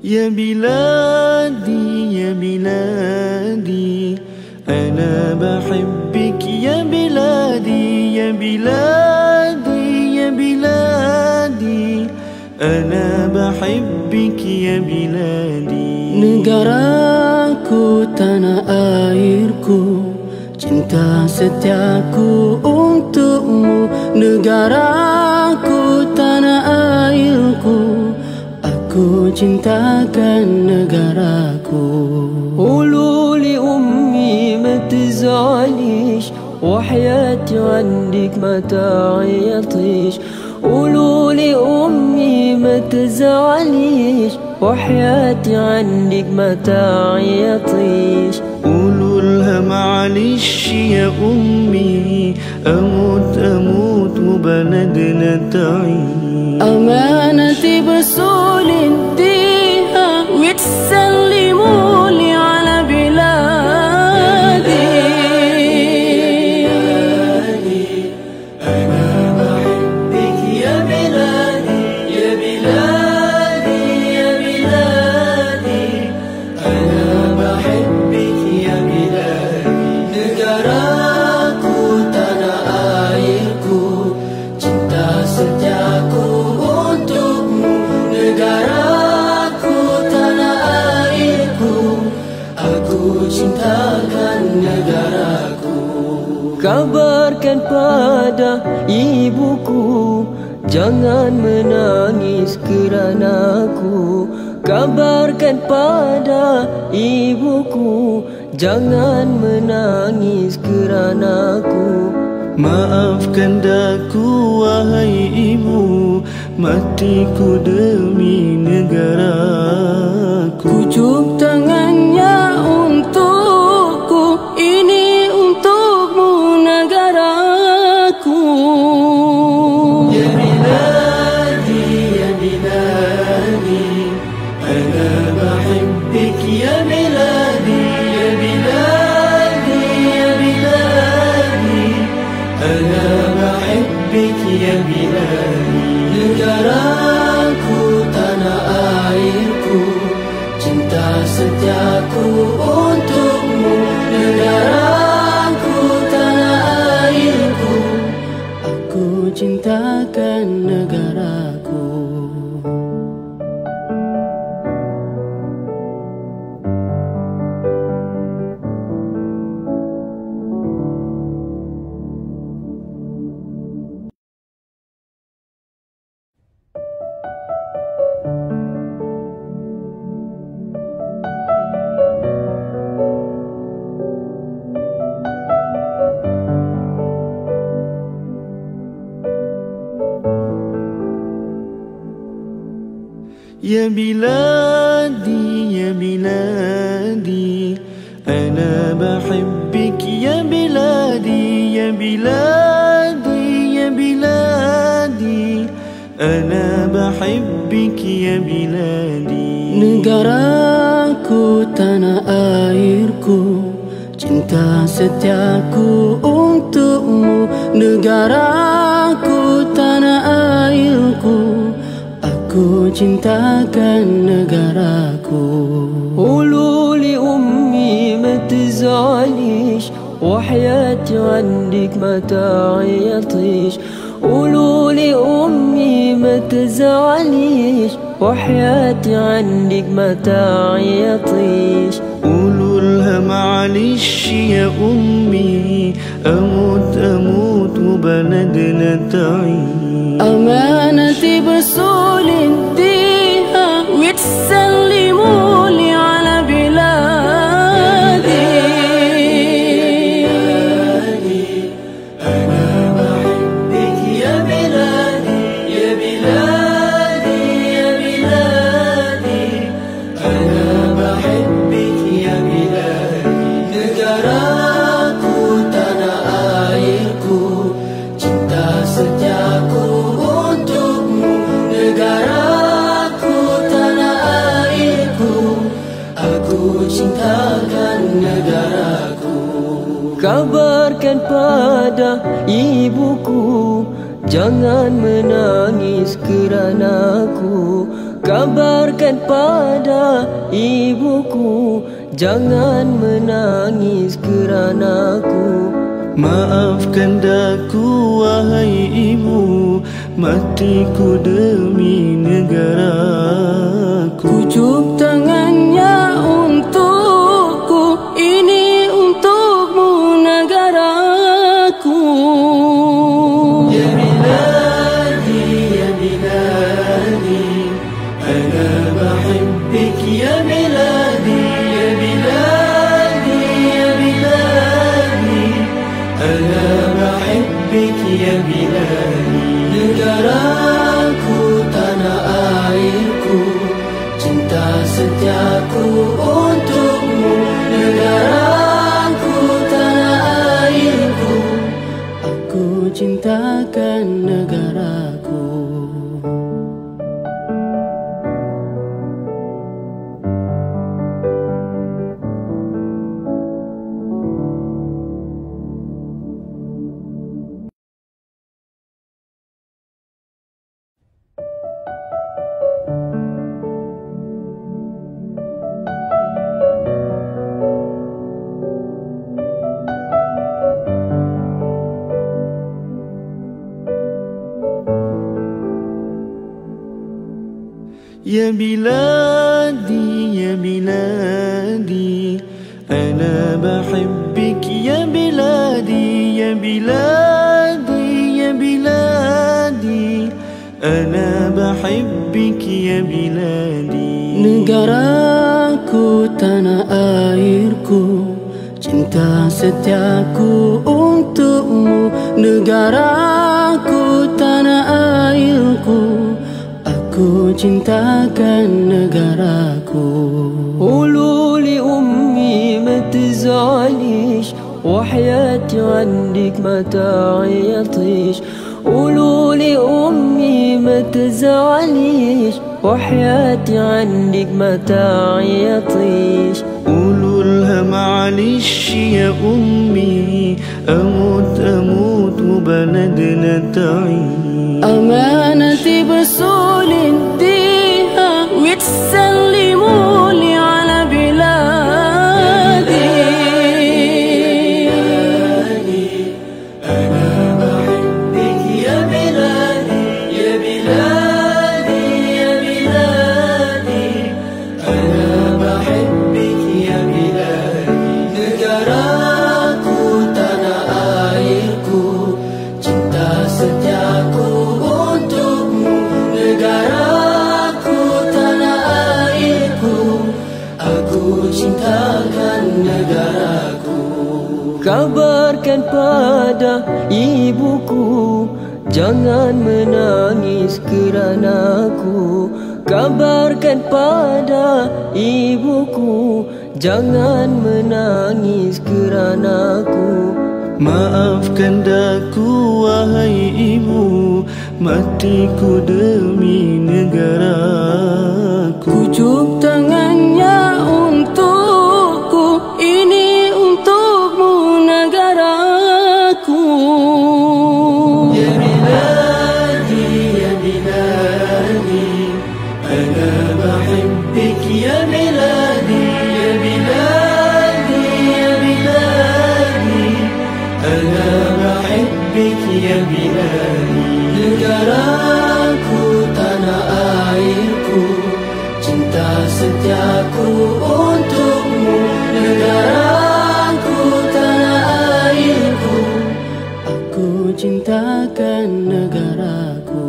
يا بلادي يا بلادي أنا بحبك يا بلادي يا بلادي يا بلادي أنا بحبك يا بلادي. Negaraku, tanah airku, cinta setiaku untukmu. Negaraku, tanah airku, aku cintakan negaraku. قولوا لأمي ما تزعليش وحياتي عندك ما تعيطيش. قولوا لأمي ما تزعليش وحياتي عندك ما تعيطيش. قولوا لها معلش يا أمي أموت أموت وبلدنا تعيش. أمانتي برسول اديها وتسلموا لي على بلادي. أنا بحبك يا بلادي يا بلادي يا بلادي. أنا بحبك يا بلادي. Negaraku, tanah airku, cinta setiaku untukmu. Negaraku, tanah airku, aku cintakan negaraku. Kabarkan pada ibuku, jangan menangis keranaku. Kabarkan pada ibuku, jangan menangis keranaku. Maafkan daku wahai ibu, matiku demi negaraku. Pucuk tangannya untukku, ini untukmu negaraku. Ya biladi, ya biladi, ana bahibbik ya biladi, ya biladi, ya biladi, ana bahibbik ya biladi. Negaraku, tanah airku, cinta setiaku untukmu. Negaraku, tanah airku, Aku cintakan negaraku. يا بلادي يا بلادي أنا بحبك يا بلادي يا بلادي يا بلادي أنا بحبك يا بلادي. Negaraku, tanah airku, cinta setiaku untukmu. Negaraku, tanah airku, aku cintakan negaraku. قولوا لأمي ما تزعليش وحياتي عندك ما تعيطيش. قولوا لأمي ما تزعليش وحياتي عندك ما تعيطيش. قولوا لها معلش يا أمي أموت أموت وبلدنا تعيش. أمانتي برسول اديها وتسلموا لي على بلادي. أنا بحبك يا بلادي يا بلادي يا بلادي. أنا بحبك يا بلادي. Negaraku, tanah airku, cinta setiaku untukmu. Negaraku, tanah airku, aku cintakan negaraku. Kabarkan pada ibuku, jangan menangis keranaku. kabarkan pada ibuku, jangan menangis keranaku. Maafkan daku wahai ibu, matiku demi negaraku. Pucuk tangannya untukku, ini untukmu negaraku. Ya biladi, ya biladi, ana bahibbik ya biladi, ya biladi, ya biladi, ana bahibbik ya biladi. Negaraku, tanah airku, cinta setiaku untukmu. Negaraku, tanah airku, Aku cintakan negaraku. Ya biladi, ya biladi, ana bahibbik ya biladi, ya biladi, ya biladi, ana bahibbik ya biladi. Negaraku, tanah airku, cinta setiaku untukmu. Negaraku, tanah airku, aku cintakan negaraku. قولوا لأمي ما تزعليش، وحياتي عندك ما تعيطيش. قولوا لأمي ما تزعليش، وحياتي عندك ما تعيطيش. قولوا لها معلش يا أمي، أموت أموت وبلدنا تعيش. أمانتي برسول اديها وتسلموا لي على بلادي. أنا بحبك يا بلادي، يا بلادي، يا بلادي، أنا بحبك يا بلادي. Negaraku, tanah airku, cinta setiaku untukmu. Negaraku, tanah airku, aku cintakan negaraku. Kabarkan pada ibuku, jangan menangis keranaku. Kabarkan pada ibuku, jangan menangis keranaku. Maafkan daku wahai ibu, matiku demi negaraku. Pucuk tangannya untukku, ini untukmu negaraku. Ya biladi, ya biladi, ana bahibbik ya biladi, ya biladi, ya biladi, ana bahibbik ya biladi. Negaraku, tanah airku, cinta setiaku untukmu. Negaraku, tanah airku, Aku cintakan negaraku.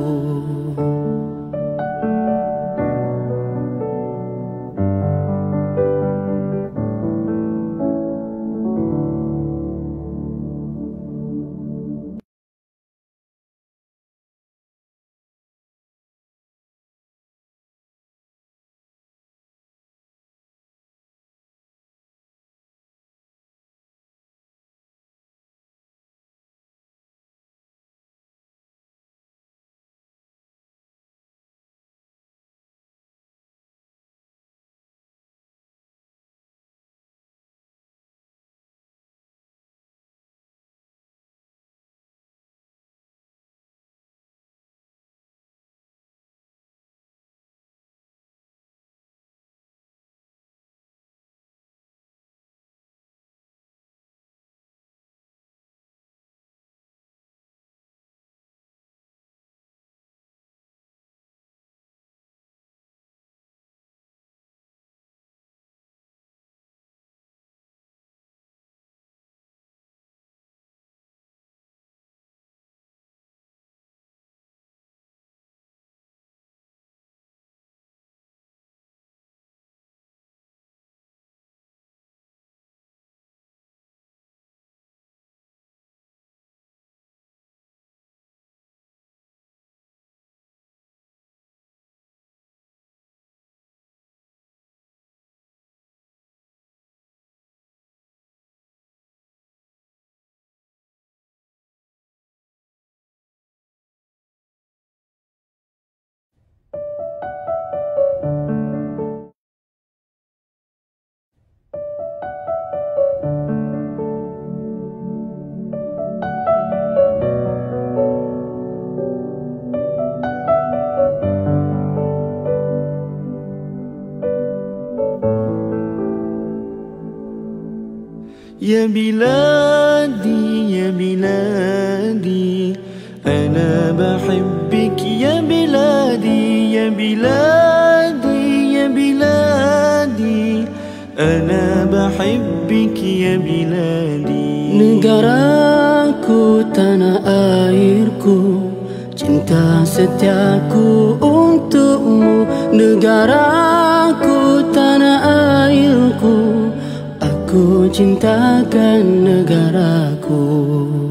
يا بلادي يا بلادي أنا بحبك يا بلادي يا بلادي يا بلادي أنا بحبك يا بلادي. Negaraku, tanah airku, cinta setiaku untukmu. Negaraku, tanah airku, aku cintakan negaraku.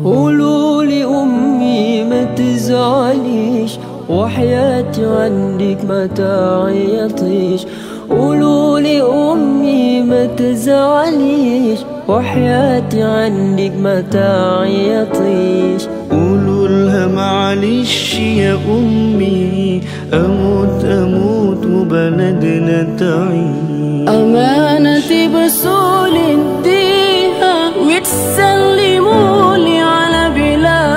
قولوا لأمي ما تزعليش وحياتي عندك ما تعيطيش. قولوا لأمي ما تزعليش وحياتي عندك ما تعيطيش. قولوا لها معلش يا أمي أموت أموت وبلدنا تعيش. أمانتي برسول اديها وتسلموا لي على بلادي.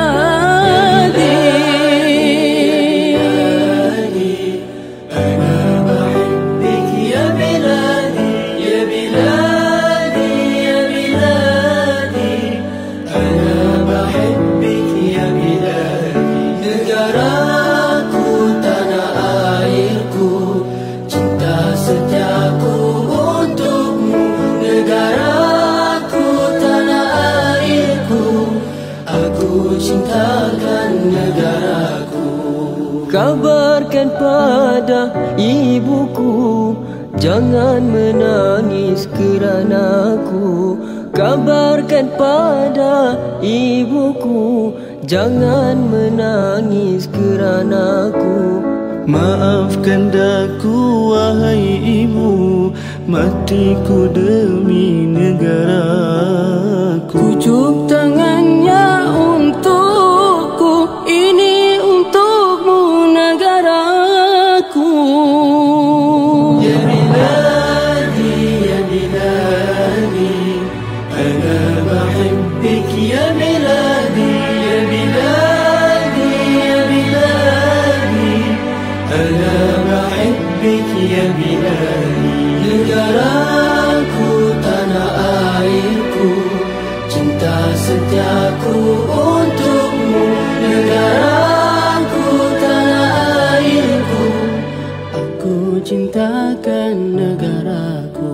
أنا بحبك يا بلادي يا بلادي يا بلادي أنا بحبك يا بلادي. Negaraku, tanah airku, cinta setiaku untukmu. Negaraku, tanah airku, aku cintakan negaraku. Kabarkan pada ibuku, jangan menangis keranaku. Kabarkan pada ibuku, jangan menangis keranaku. Maafkan daku wahai ibu, matiku demi negaraku. Pujuk tangannya untukku, ini untukmu negaraku. Ya biladi ya biladi ana bahibbik ya biladi ya biladi ya biladi ana bahibbik ya biladi. Negaraku, tanah airku, cinta setiaku untukmu. Negaraku, tanah airku, Aku cintakan negaraku.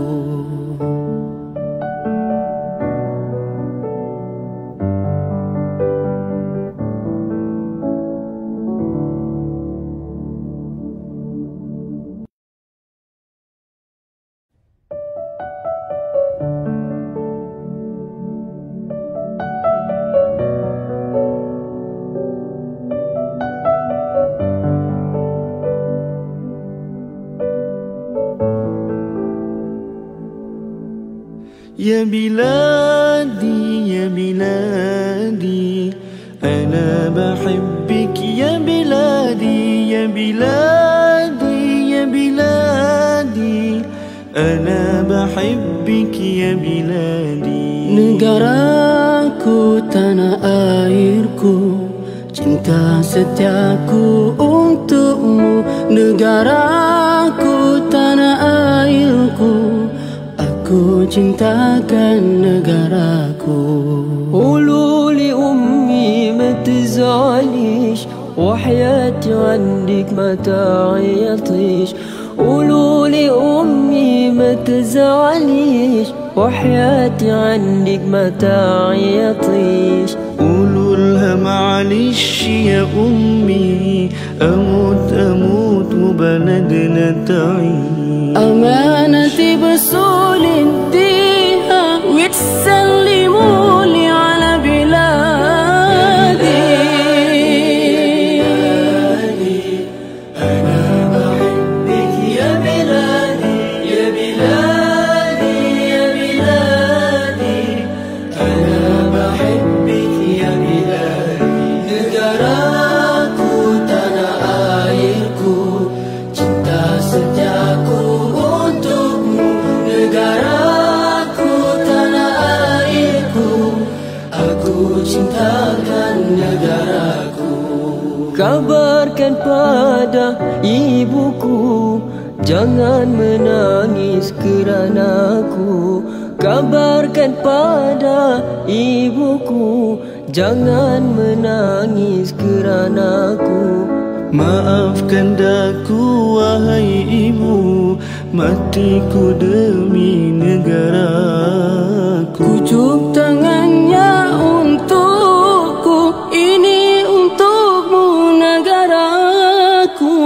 يا بلادي يا بلادي أنا بحبك يا بلادي يا بلادي يا بلادي أنا بحبك يا بلادي. Negaraku, tanah airku, cinta setiaku untukmu. Negaraku, tanah airku, aku cintakan negaraku. قولوا لأمي ما تزعليش وحياتي عندك ما تعيطيش. قولوا لأمي ما تزعليش وحياتي عندك ما تعيطيش. قولوا لها معلش يا أمي أموت أموت وبلدنا تعيش. أمانتي برسول اديها وتسلموا لي على بلادي. أنا بحبك يا بلادي يا بلادي يا بلادي أنا بحبك يا بلادي. Negaraku, tanah airku, cinta setiaku untukmu. Negaraku, tanah airku, aku cintakan negaraku. Kabarkan pada ibuku, jangan menangis keranaku. kabarkan pada ibuku, jangan menangis keranaku. Maafkan daku wahai ibu, matiku demi negaraku. Pujuk tangannya untukku, ini untukmu negaraku.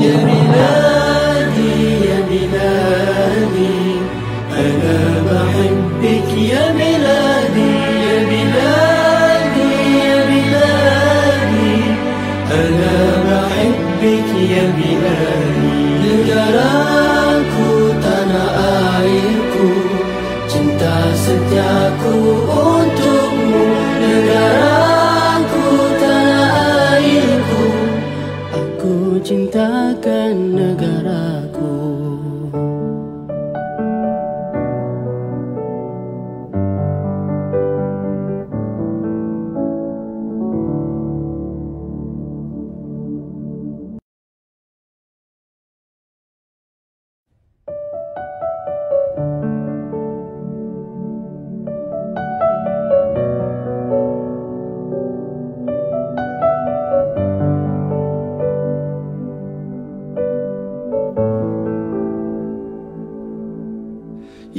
Ya biladi, ya biladi, ana bahibbik ya biladi, ya biladi, ya biladi, ana bahibbik ya biladi. Negaraku, tanah airku, cinta setiaku untukmu. Negaraku, tanah airku, Aku cintakan negaraku.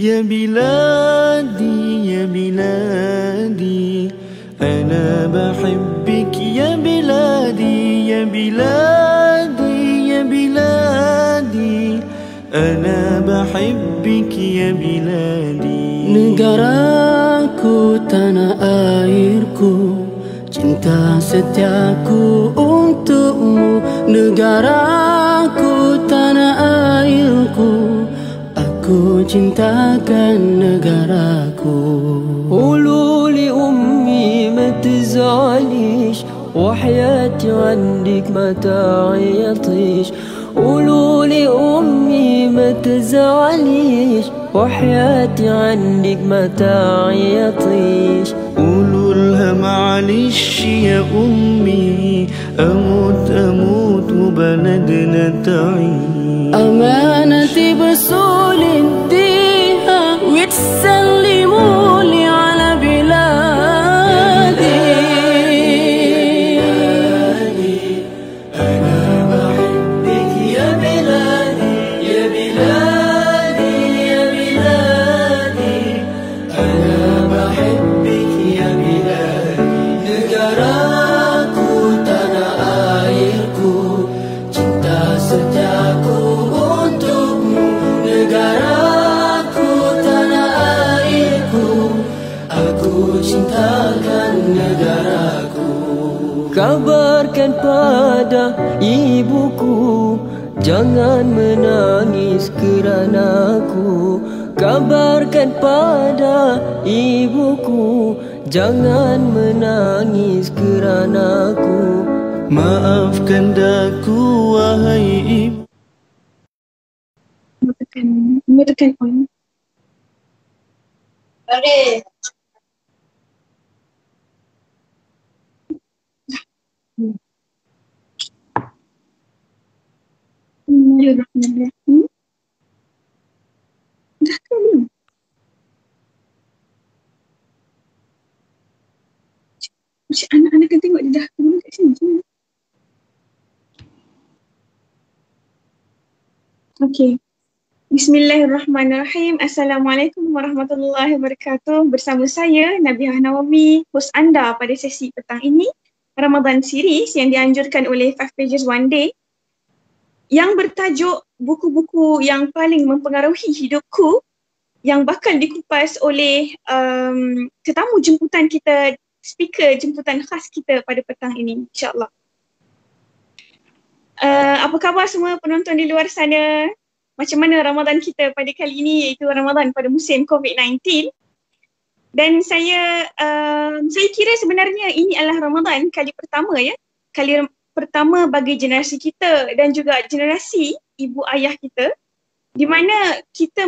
يا بلادي يا بلادي أنا بحبك يا بلادي يا بلادي يا بلادي أنا بحبك يا بلادي. Negaraku, tanah airku, cinta setiaku untukmu. Negaraku, tanah airku, aku cintakan negaraku. قولوا لأمي ما تزعليش، وحياتي عندك ما تعيطيش. قولوا لأمي ما تزعليش، وحياتي عندك ما تعيطيش. قولوا لها معلش يا أمي، أموت أموت وبلدنا تعيش. أمانتي بسول اديها وتسلموا لي على بلادي. أنا بحبك يا بلادي، يا بلادي، يا بلادي، أنا بحبك يا بلادي. Negaraku, tanah airku, cinta setiaku untukmu. Negaraku, tanah airku, aku cintakan negaraku. Kabarkan pada ibuku, jangan menangis keranaku. Kabarkan pada ibuku, jangan menangis keranaku. Maafkan daku wahai ibu. Tekan on. Boleh. Bismillahirrahmanirrahim. Dah ke belum? Anak-anak kan tengok dia dah ke belum kat sini. Okey. Bismillahirrahmanirrahim. Assalamualaikum warahmatullahi wabarakatuh. Bersama saya Nabiah Nawawi, hos anda pada sesi petang ini, Ramadan Series yang dianjurkan oleh 5 Pages One Day, yang bertajuk buku-buku yang paling mempengaruhi hidupku, yang bakal dikupas oleh tetamu jemputan kita, speaker jemputan khas kita pada petang ini, insyaAllah. Apa khabar semua penonton di luar sana? Macam mana Ramadan kita pada kali ini, iaitu Ramadan pada musim COVID-19. Dan saya kira sebenarnya ini adalah Ramadan kali pertama ya. Kali pertama bagi generasi kita dan juga generasi ibu ayah kita, di mana kita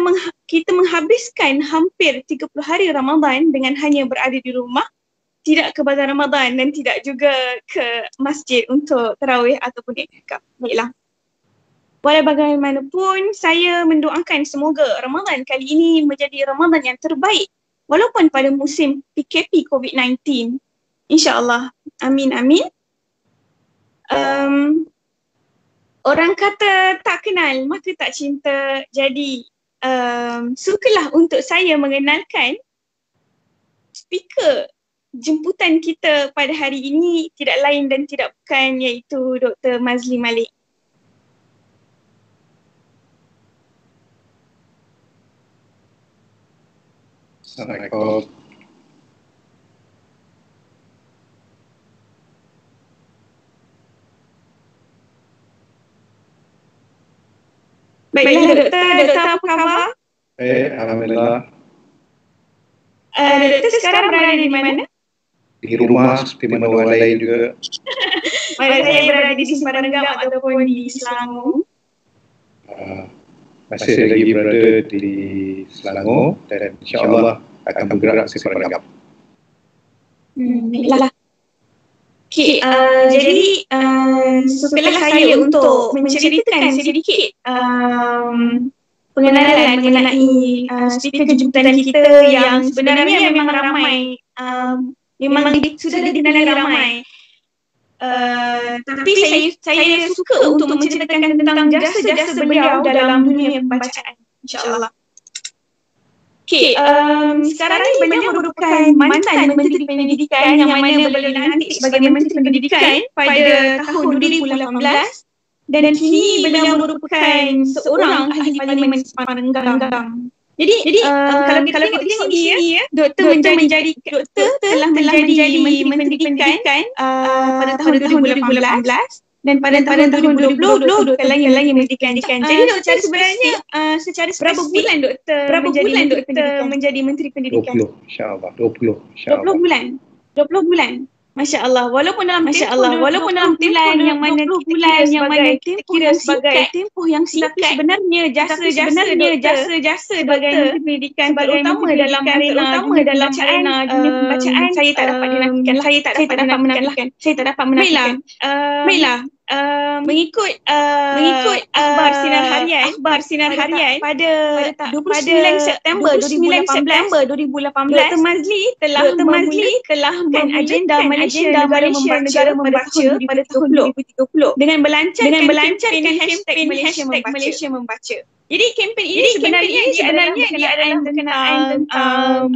menghabiskan hampir 30 hari Ramadan dengan hanya berada di rumah, tidak ke bazar Ramadan dan tidak juga ke masjid untuk tarawih ataupun iktikaf. Baiklah. walau bagaimanapun saya mendoakan semoga Ramadan kali ini menjadi Ramadan yang terbaik walaupun pada musim PKP COVID-19. InsyaAllah. Amin, amin. Orang kata tak kenal maka tak cinta. Jadi sukalah untuk saya mengenalkan speaker jemputan kita pada hari ini tidak lain dan tidak bukan iaitu Dr. Mazli Malik. Assalamualaikum. Baiklah Doktor apa khabar? Alhamdulillah. Doktor sekarang berada di mana? Di rumah seperti mana orang lain juga. Saya berada di Sempadan Renggam ataupun di Selangor. Masih lagi berada di Selangor dan insyaAllah akan bergerak ke Sempadan Renggam. Baiklah. Okay, jadi sukalah saya untuk menceritakan sedikit pengenalan mengenai speaker jemputan kita yang sebenarnya memang ramai, memang sudah dikenali ramai. Tapi saya suka untuk menceritakan tentang jasa-jasa beliau dalam dunia pembacaan, insyaAllah. Okay, sekarang ni beliau merupakan mantan Menteri Pendidikan yang mana beliau dilantik sebagai Menteri Pendidikan pada tahun 2018 dan kini beliau merupakan seorang ahli parlimen Sempadan Renggam. Jadi kalau kita tengok di sini ya, Doktor telah menjadi Menteri Pendidikan pada tahun 2018 dan pada tahun 2020 Doktor lagi Menteri Pendidikan. Jadi Doktor sebenarnya secara berapa bulan Doktor menjadi Menteri Pendidikan? 20 insyaAllah. 20 bulan. Masya Allah. Walaupun dalam bulan yang mana kira sebagai tempoh yang singkat, sebenarnya jasa sebagai Menteri Pendidikan terutama dalam arena dunia pembacaan saya tak dapat menafikan. Baiklah. Mengikut akhbar sinar harian pada 29 September 2018 Dr. Mazli telah memulakan agenda Malaysia Negara Membaca pada tahun 2030 dengan melancarkan hashtag Malaysia Membaca. Jadi kempen ini sebenarnya dia adalah berkenaan tentang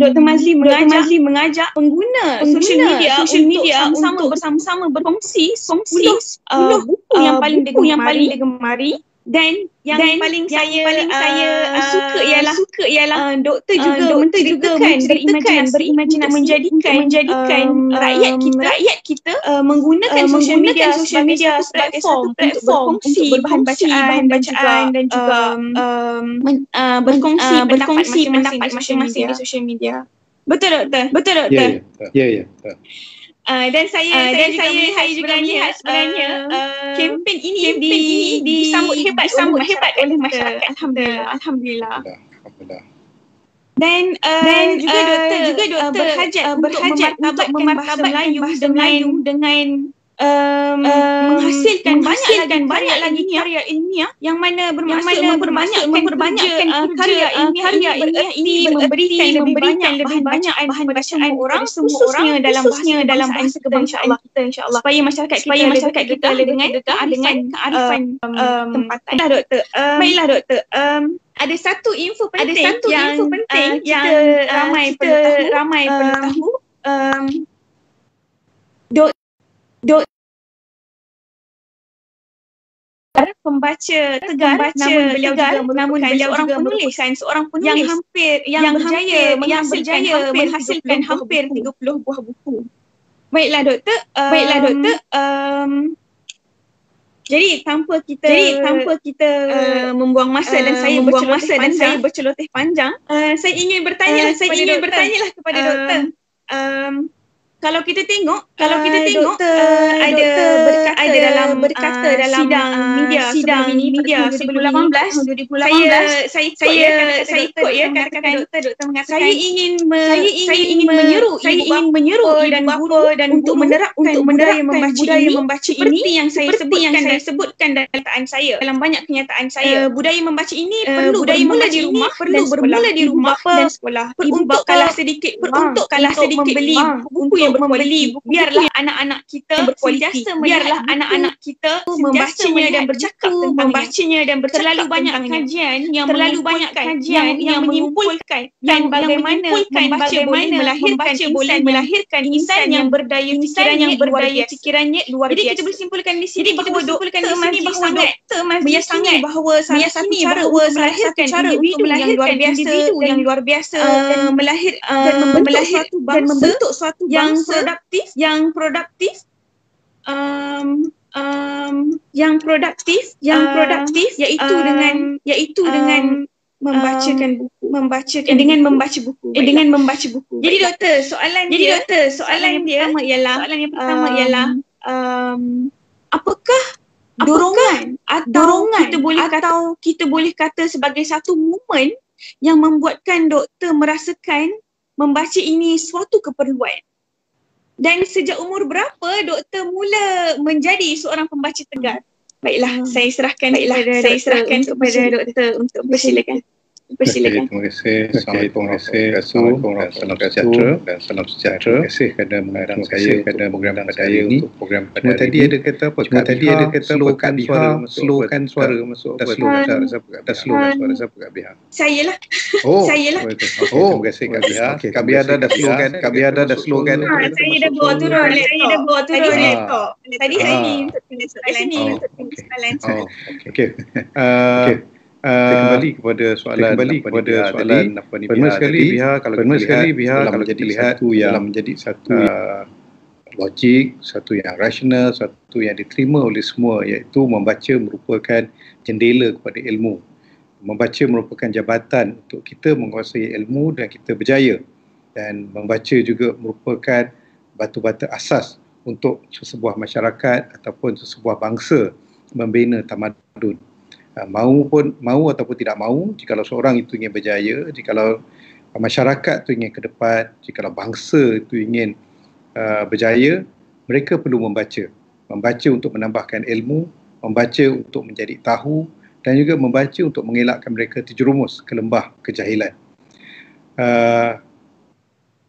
Dr. Mazli mengajak pengguna social media untuk bersama-sama berkongsi 10 buku yang paling digemari dan yang paling saya suka ialah doktor juga menceritakan berimajinasi menjadikan rakyat kita menggunakan social media sebagai satu platform untuk berbahan bacaan dan juga berkongsi pendapat masing-masing di social media. Betul Doktor? Ya. Dan saya juga melihat sebenarnya kempen ini disambut hebat oleh masyarakat. Alhamdulillah. Dan juga doktor berhajat untuk memartabatkan bahasa Melayu dengan menghasilkan banyak lagi karya ilmiah yang mana bermaksud memperbanyakkan karya ilmiah ini memberikan lebih banyak bahan bacaan orang khususnya dalam bahasa kebangsaan kita insya-Allah supaya masyarakat kita dengan kearifan tempatan. Baiklah doktor. Ada satu info penting yang ramai perlu tahu. Pembaca tegar namun beliau juga merupakan seorang penulis yang berjaya menghasilkan hampir 30 buah buku. Baiklah doktor. Jadi tanpa kita membuang masa dan saya berceloteh panjang, saya ingin bertanya kepada doktor. Kalau kita tengok doktor ada berkata dalam sidang media sebelum 2018 saya ikut ya kata-kata doktor mengatakan saya ingin menyeru ibu bapa dan untuk menerapkan budaya membaca ini seperti yang saya sebutkan dalam kenyataan saya, dalam banyak kenyataan saya. Budaya membaca ini perlu bermula di rumah dan sekolah. Peruntukkanlah sedikit membeli buku yang berkualiti. Biarlah anak-anak kita membacanya dan bercakap tentang membacanya dan terlalu banyak kajian yang menyimpulkan bagaimana membaca boleh melahirkan insan yang berdaya fikirannya luar biasa. Jadi kita boleh simpulkan di sini bahawa doktor sangat bahawa salah satu cara untuk melahirkan individu yang luar biasa dan membentuk suatu bangsa yang produktif iaitu dengan membaca buku. Jadi doktor, soalan dia yang pertama ialah apakah dorongan kita boleh kata sebagai satu momen yang membuatkan doktor merasakan membaca ini suatu keperluan. Dan sejak umur berapa doktor mula menjadi seorang pembaca tegar? Baiklah, saya serahkan kepada doktor untuk bersilakan. Terima kasih. Assalamualaikum warahmatullahi wabarakatuh. Dan salam sejahtera. Terima kasih kerana mengundang saya pada program pada hari ini. Cuma tadi ada kata apa? Tadi ada kata slowkan suara masuk. Dah slowkan suara Kak Biha. Sayalah. Terima kasih Kak Biha. Kak Biha dah slowkan. Saya dah bawa turun laptop. Tadi saya ni untuk tulis soalan. Okey. Kembali kepada soalan Pertama sekali Biha kalau kita lihat dalam menjadi satu logik, satu yang rasional, satu yang diterima oleh semua, iaitu membaca merupakan jendela kepada ilmu. Membaca merupakan jabatan untuk kita menguasai ilmu dan kita berjaya. Dan membaca juga merupakan batu-bata asas untuk sesebuah masyarakat ataupun sesebuah bangsa membina tamadun. Mahu ataupun tidak mahu, jikalau seorang itu ingin berjaya, jikalau masyarakat itu ingin ke depan, jikalau bangsa itu ingin berjaya, mereka perlu membaca untuk menambahkan ilmu, membaca untuk menjadi tahu, dan juga membaca untuk mengelakkan mereka terjerumus ke lembah kejahilan.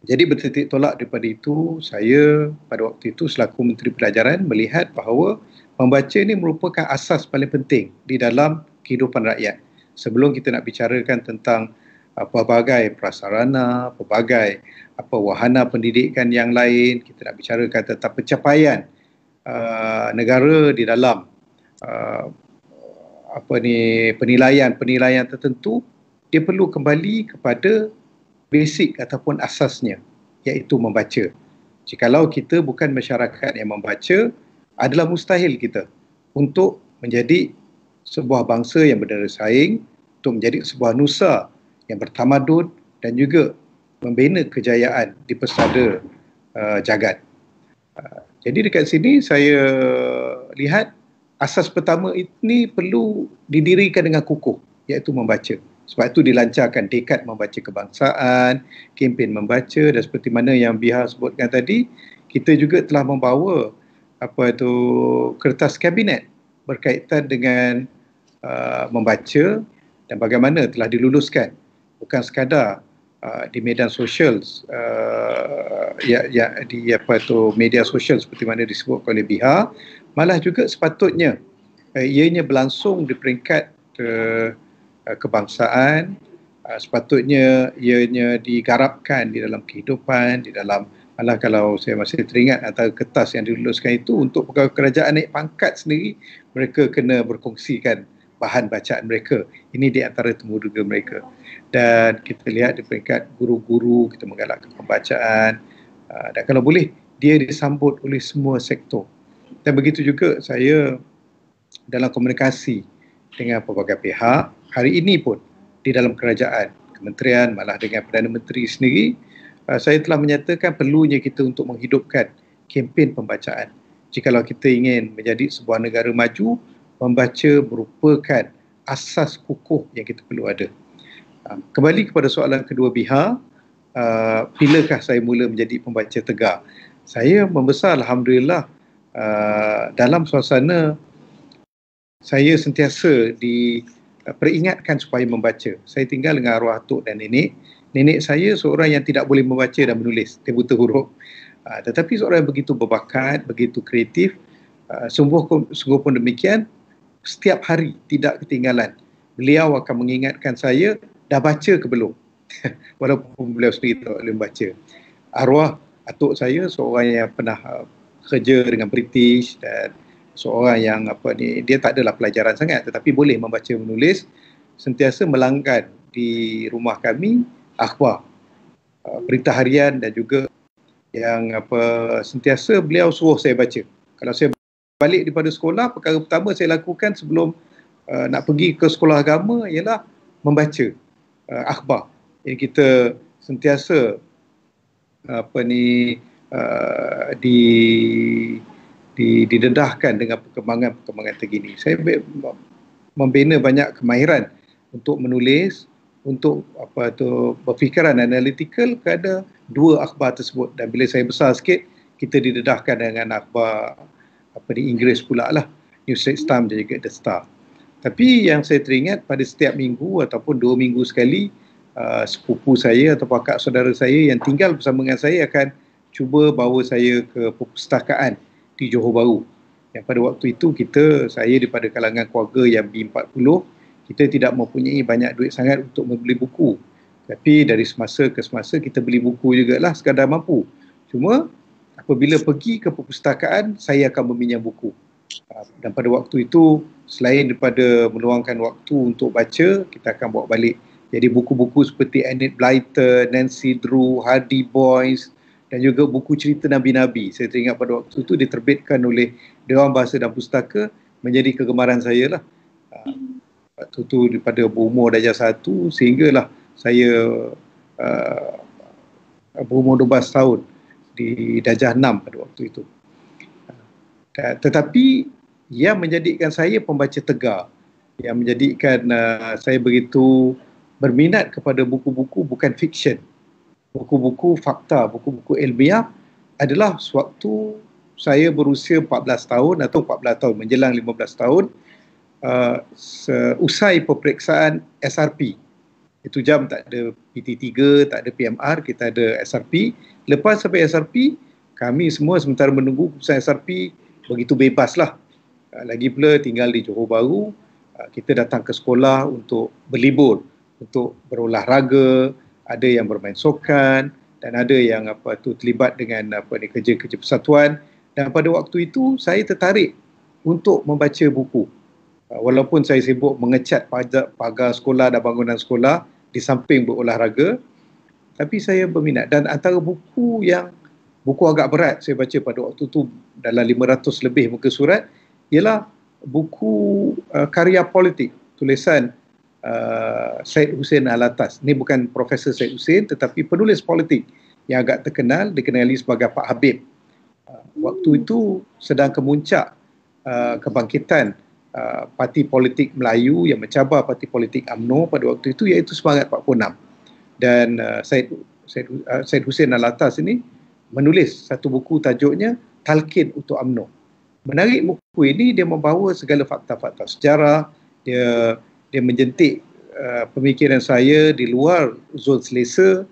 Jadi bertitik tolak daripada itu, saya pada waktu itu selaku Menteri Pelajaran melihat bahawa membaca ini merupakan asas paling penting di dalam kehidupan rakyat. Sebelum kita nak bicarakan tentang pelbagai prasarana, pelbagai wahana pendidikan yang lain, kita nak bicarakan tentang pencapaian negara di dalam penilaian tertentu, dia perlu kembali kepada basic ataupun asasnya, iaitu membaca. Jikalau kita bukan masyarakat yang membaca, adalah mustahil kita untuk menjadi sebuah bangsa yang berdaya saing, untuk menjadi sebuah nusa yang bertamadun dan juga membina kejayaan di pesada jagat. Jadi dekat sini saya lihat asas pertama ini perlu didirikan dengan kukuh, iaitu membaca. Sebab itu dilancarkan dekad membaca kebangsaan, kempen membaca, dan seperti mana yang Biha sebutkan tadi, kita juga telah membawa kertas kabinet berkaitan dengan membaca dan bagaimana telah diluluskan bukan sekadar di medan sosial media sosial seperti mana disebut oleh Biha, malah juga sepatutnya ianya berlangsung di peringkat kebangsaan, sepatutnya ianya digarapkan di dalam kehidupan, di dalam malah kalau saya masih teringat antara kertas yang diluluskan itu untuk pegawai kerajaan naik pangkat sendiri, mereka kena berkongsikan bahan bacaan mereka. Ini di antara temuduga mereka. Dan kita lihat di peringkat guru-guru, kita menggalakkan pembacaan, dan kalau boleh dia disambut oleh semua sektor. Dan begitu juga saya dalam komunikasi dengan pelbagai pihak, hari ini pun di dalam kerajaan, kementerian, malah dengan Perdana Menteri sendiri, saya telah menyatakan perlunya kita untuk menghidupkan kempen pembacaan. jikalau kita ingin menjadi sebuah negara maju, membaca merupakan asas kukuh yang kita perlu ada. Kembali kepada soalan kedua Biha, bilakah saya mula menjadi pembaca tegar? Saya membesar alhamdulillah dalam suasana saya sentiasa diperingatkan supaya membaca. Saya tinggal dengan arwah atuk dan nenek. Nenek saya seorang yang tidak boleh membaca dan menulis, dia buta huruf. Tetapi seorang yang begitu berbakat, begitu kreatif, sungguh pun demikian, setiap hari tidak ketinggalan. Beliau akan mengingatkan saya, dah baca ke belum? Walaupun beliau sendiri tak boleh membaca. Arwah atuk saya seorang yang pernah kerja dengan British dan seorang yang dia tak adalah pelajaran sangat tetapi boleh membaca menulis, sentiasa melanggan di rumah kami akhbar, berita harian dan juga yang sentiasa beliau suruh saya baca. Kalau saya balik daripada sekolah, perkara pertama saya lakukan sebelum nak pergi ke sekolah agama ialah membaca akhbar. Jadi kita sentiasa didedahkan dengan perkembangan terkini. Saya membina banyak kemahiran untuk menulis, untuk berfikiran analytical kepada dua akhbar tersebut. Dan bila saya besar sikit, kita didedahkan dengan akhbar di Inggeris pula lah, New Straits Times dan juga The Star. Tapi yang saya teringat pada setiap minggu ataupun 2 minggu sekali, sepupu saya atau kakak saudara saya yang tinggal bersama dengan saya akan cuba bawa saya ke perpustakaan di Johor Bahru. Yang pada waktu itu saya daripada kalangan keluarga yang B40, kita tidak mempunyai banyak duit sangat untuk membeli buku. Tapi dari semasa ke semasa kita beli buku jugalah sekadar mampu. Cuma apabila pergi ke perpustakaan, saya akan meminjam buku. Dan pada waktu itu, selain daripada meluangkan waktu untuk baca, kita akan bawa balik. Jadi buku-buku seperti Enid Blyton, Nancy Drew, Hardy Boys dan juga buku cerita Nabi-Nabi. Saya teringat pada waktu itu diterbitkan oleh Dewan Bahasa dan Pustaka, menjadi kegemaran saya lah. Waktu itu daripada berumur darjah 1 sehinggalah saya berumur 12 tahun di darjah 6 pada waktu itu. Tetapi yang menjadikan saya pembaca tegar, yang menjadikan saya begitu berminat kepada buku-buku bukan fiksyen, buku-buku fakta, buku-buku ilmiah adalah sewaktu saya berusia 14 tahun atau 14 tahun menjelang 15 tahun, usai peperiksaan SRP. Itu jam tak ada PT3, tak ada PMR, kita ada SRP. Lepas sampai SRP, kami semua sementara menunggu keputusan SRP begitu bebaslah. Lagi pula tinggal di Johor Bahru, kita datang ke sekolah untuk berlibur, untuk berolahraga, ada yang bermain sokan dan ada yang terlibat dengan kerja-kerja persatuan. Dan pada waktu itu saya tertarik untuk membaca buku. Walaupun saya sibuk mengecat pagar sekolah dan bangunan sekolah di samping berolahraga, tapi saya berminat. Dan antara buku agak berat saya baca pada waktu itu, dalam 500 lebih muka surat, ialah buku karya politik tulisan Syed Hussein Alatas. Ini bukan Profesor Syed Hussein tetapi penulis politik yang agak terkenal, dikenali sebagai Pak Habib. Waktu itu sedang kemuncak kebangkitan parti politik Melayu yang mencabar parti politik UMNO pada waktu itu, iaitu Semangat 46. Dan Syed Hussein Alatas ini menulis satu buku tajuknya Talqin untuk UMNO. Menarik buku ini, dia membawa segala fakta-fakta sejarah, dia menjentik pemikiran saya di luar zon selesa.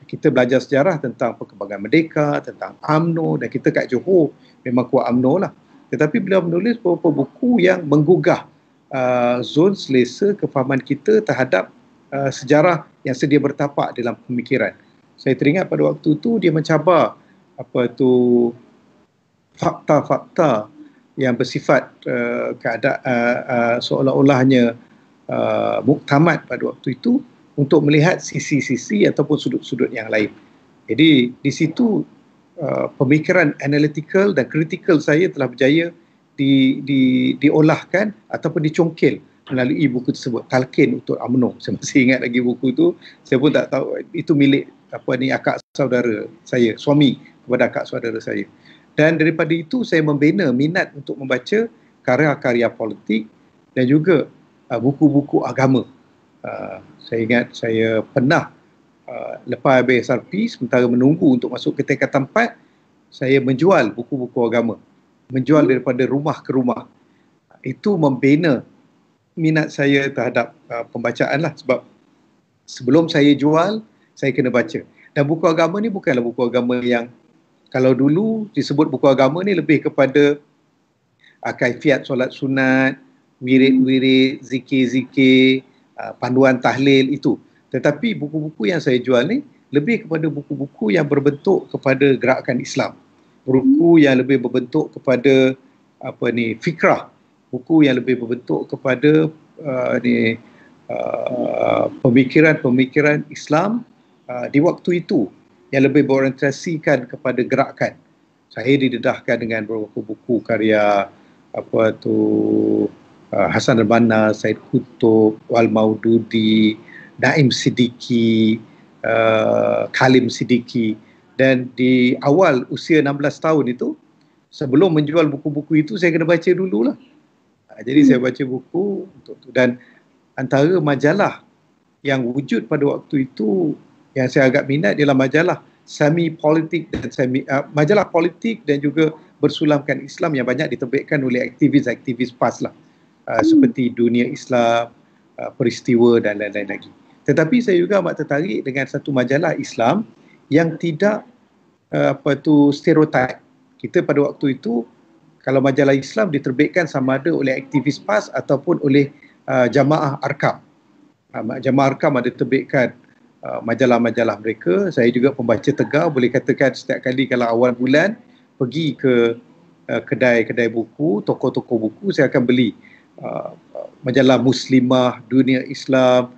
Kita belajar sejarah tentang perkembangan merdeka, tentang UMNO, dan kita kat Johor memang kuat UMNO lah. Tetapi beliau menulis beberapa buku yang menggugah zon selesa kefahaman kita terhadap sejarah yang sedia bertapak dalam pemikiran. Saya teringat pada waktu itu dia mencabar fakta-fakta yang bersifat seolah-olahnya muktamad pada waktu itu untuk melihat sisi-sisi ataupun sudut-sudut yang lain. Jadi di situ pemikiran analytical dan critical saya telah berjaya diolahkan ataupun dicongkil melalui buku tersebut, Talqin untuk UMNO. Saya masih ingat lagi buku itu. Saya pun tak tahu itu milik akak saudara saya, suami kepada akak saudara saya. Dan daripada itu saya membina minat untuk membaca karya-karya politik dan juga buku-buku agama. Saya ingat saya pernah lepas habis SRP, sementara menunggu untuk masuk ke tingkatan 4, saya menjual buku-buku agama. Menjual daripada rumah ke rumah. Itu membina minat saya terhadap pembacaan lah, sebab sebelum saya jual, saya kena baca. Dan buku agama ni bukanlah buku agama yang, kalau dulu disebut buku agama ni lebih kepada kaifiat solat sunat, wirid-wirid, zikir-zikir, panduan tahlil itu. Tetapi buku-buku yang saya jual ni lebih kepada buku-buku yang berbentuk kepada gerakan Islam. Buku yang lebih berbentuk kepada fikrah. Buku yang lebih berbentuk kepada pemikiran-pemikiran Islam di waktu itu, yang lebih berorientasikan kepada gerakan. Saya didedahkan dengan beberapa buku karya Hasan al-Banna, Said Qutb, Wal Maududi, Naim Siddiqui, Kalim Siddiqui. Dan di awal usia 16 tahun itu, sebelum menjual buku-buku itu, saya kena baca dululah. Jadi saya baca buku dan antara majalah yang wujud pada waktu itu yang saya agak minat ialah majalah Sami Politik dan majalah politik dan juga bersulamkan Islam yang banyak diterbitkan oleh aktivis-aktivis PAS lah, seperti Dunia Islam, Peristiwa dan lain-lain lagi. Tetapi saya juga amat tertarik dengan satu majalah Islam yang tidak stereotip. Kita pada waktu itu, kalau majalah Islam diterbitkan sama ada oleh aktivis PAS ataupun oleh Jamaah Arkam. Jamaah Arkam ada terbitkan majalah-majalah mereka. Saya juga pembaca tegar, boleh katakan setiap kali kalau awal bulan pergi ke kedai-kedai buku, toko-toko buku, saya akan beli majalah Muslimah, Dunia Islam,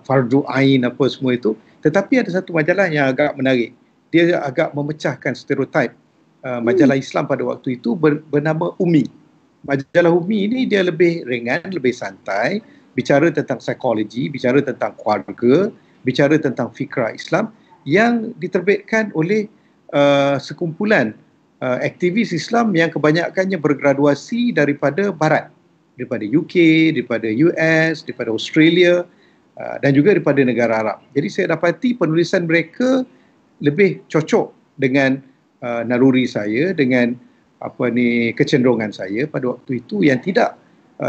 Fardu Ain, apa semua itu. Tetapi ada satu majalah yang agak menarik. Dia agak memecahkan stereotip. Majalah Islam pada waktu itu bernama Umi. Majalah Umi ini dia lebih ringan, lebih santai, bicara tentang psikologi, bicara tentang keluarga, bicara tentang fikrah Islam yang diterbitkan oleh sekumpulan aktivis Islam yang kebanyakannya bergraduasi daripada Barat, daripada UK, daripada US, daripada Australia dan juga daripada negara Arab. Jadi saya dapati penulisan mereka lebih cocok dengan naluri saya, dengan kecenderungan saya pada waktu itu yang tidak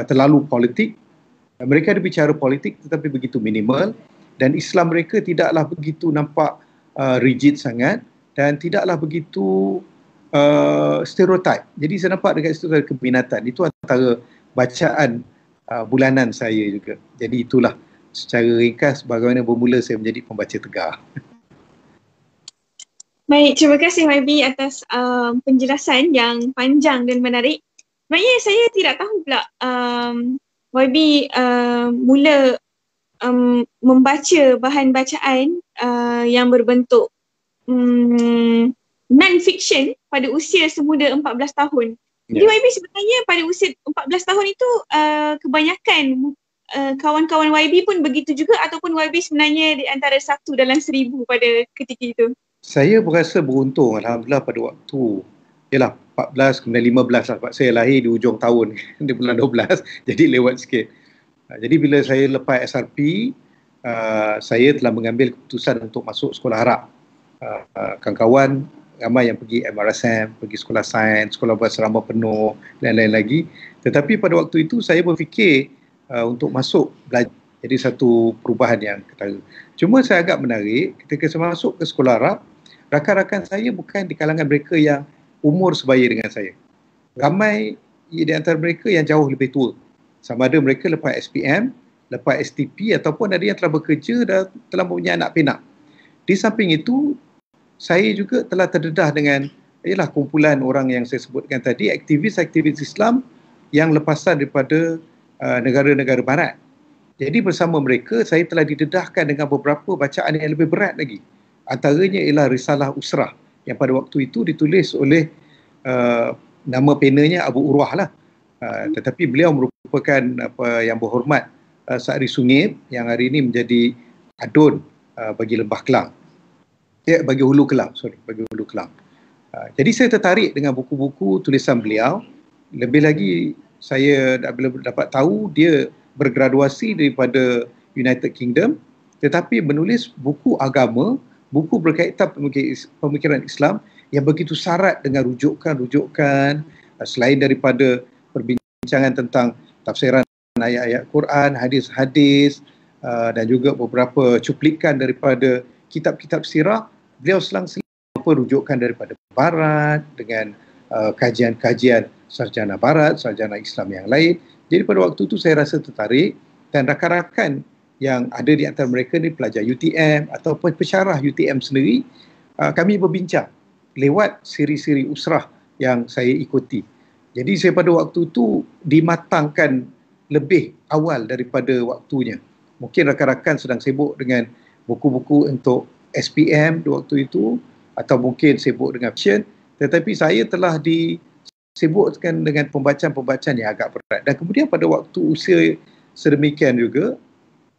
terlalu politik. Mereka ada bicara politik tetapi begitu minimal, dan Islam mereka tidaklah begitu nampak rigid sangat dan tidaklah begitu stereotip. Jadi saya nampak dengan itu ada keminatan. Itu antara bacaan bulanan saya juga. Jadi itulah secara ringkas bagaimana bermula saya menjadi pembaca tegar. Baik, terima kasih YB atas penjelasan yang panjang dan menarik. Sebenarnya saya tidak tahu pula YB mula membaca bahan bacaan yang berbentuk non-fiction pada usia semuda 14 tahun. Jadi YB sebenarnya pada usia 14 tahun itu kebanyakan kawan-kawan YB pun begitu juga, ataupun YB sebenarnya di antara 1 dalam 1000 pada ketika itu? Saya berasa beruntung, alhamdulillah, pada waktu 14 kemudian 15 lah, sebab saya lahir di hujung tahun di bulan 12, jadi lewat sikit. Jadi bila saya lepas SRP, saya telah mengambil keputusan untuk masuk sekolah Arab. Kawan-kawan ramai yang pergi MRSM, pergi sekolah sains, sekolah berasrama penuh dan lain-lain lagi. Tetapi pada waktu itu saya berfikir untuk masuk belajar. Jadi satu perubahan yang ketara. Cuma saya agak menarik ketika saya masuk ke sekolah Arab, rakan-rakan saya bukan di kalangan mereka yang umur sebaya dengan saya. Ramai di antara mereka yang jauh lebih tua. Sama ada mereka lepas SPM, lepas STP ataupun ada yang telah bekerja dan telah mempunyai anak pinak. Di samping itu, saya juga telah terdedah dengan kumpulan orang yang saya sebutkan tadi, aktivis-aktivis Islam yang lepasan daripada negara-negara barat. Jadi bersama mereka, saya telah didedahkan dengan beberapa bacaan yang lebih berat lagi. Antaranya ialah Risalah Usrah yang pada waktu itu ditulis oleh nama penanya Abu Urwah lah. Tetapi beliau merupakan yang berhormat Sa'ri Sungib yang hari ini menjadi adun bagi Lembah Kelang. Bagi Hulu Kelang, bagi Hulu Kelang. Jadi saya tertarik dengan buku-buku tulisan beliau. Lebih lagi saya dapat tahu dia bergraduasi daripada United Kingdom, tetapi menulis buku agama, buku berkaitan pemikiran Islam yang begitu syarat dengan rujukan-rujukan, selain daripada perbincangan tentang tafsiran ayat-ayat Quran, hadis-hadis, dan juga beberapa cuplikan daripada kitab-kitab sirah. Beliau selang-seling rujukan daripada Barat dengan kajian-kajian sarjana Barat, sarjana Islam yang lain. Jadi pada waktu itu saya rasa tertarik, dan rakan-rakan yang ada di antara mereka ni pelajar UTM ataupun pensyarah UTM sendiri, kami berbincang lewat siri-siri usrah yang saya ikuti. Jadi saya pada waktu itu dimatangkan lebih awal daripada waktunya. Mungkin rakan-rakan sedang sibuk dengan buku-buku untuk SPM di waktu itu, atau mungkin sibuk dengan fiction, tetapi saya telah disibukkan dengan pembacaan-pembacaan yang agak berat. Dan kemudian pada waktu usia sedemikian juga,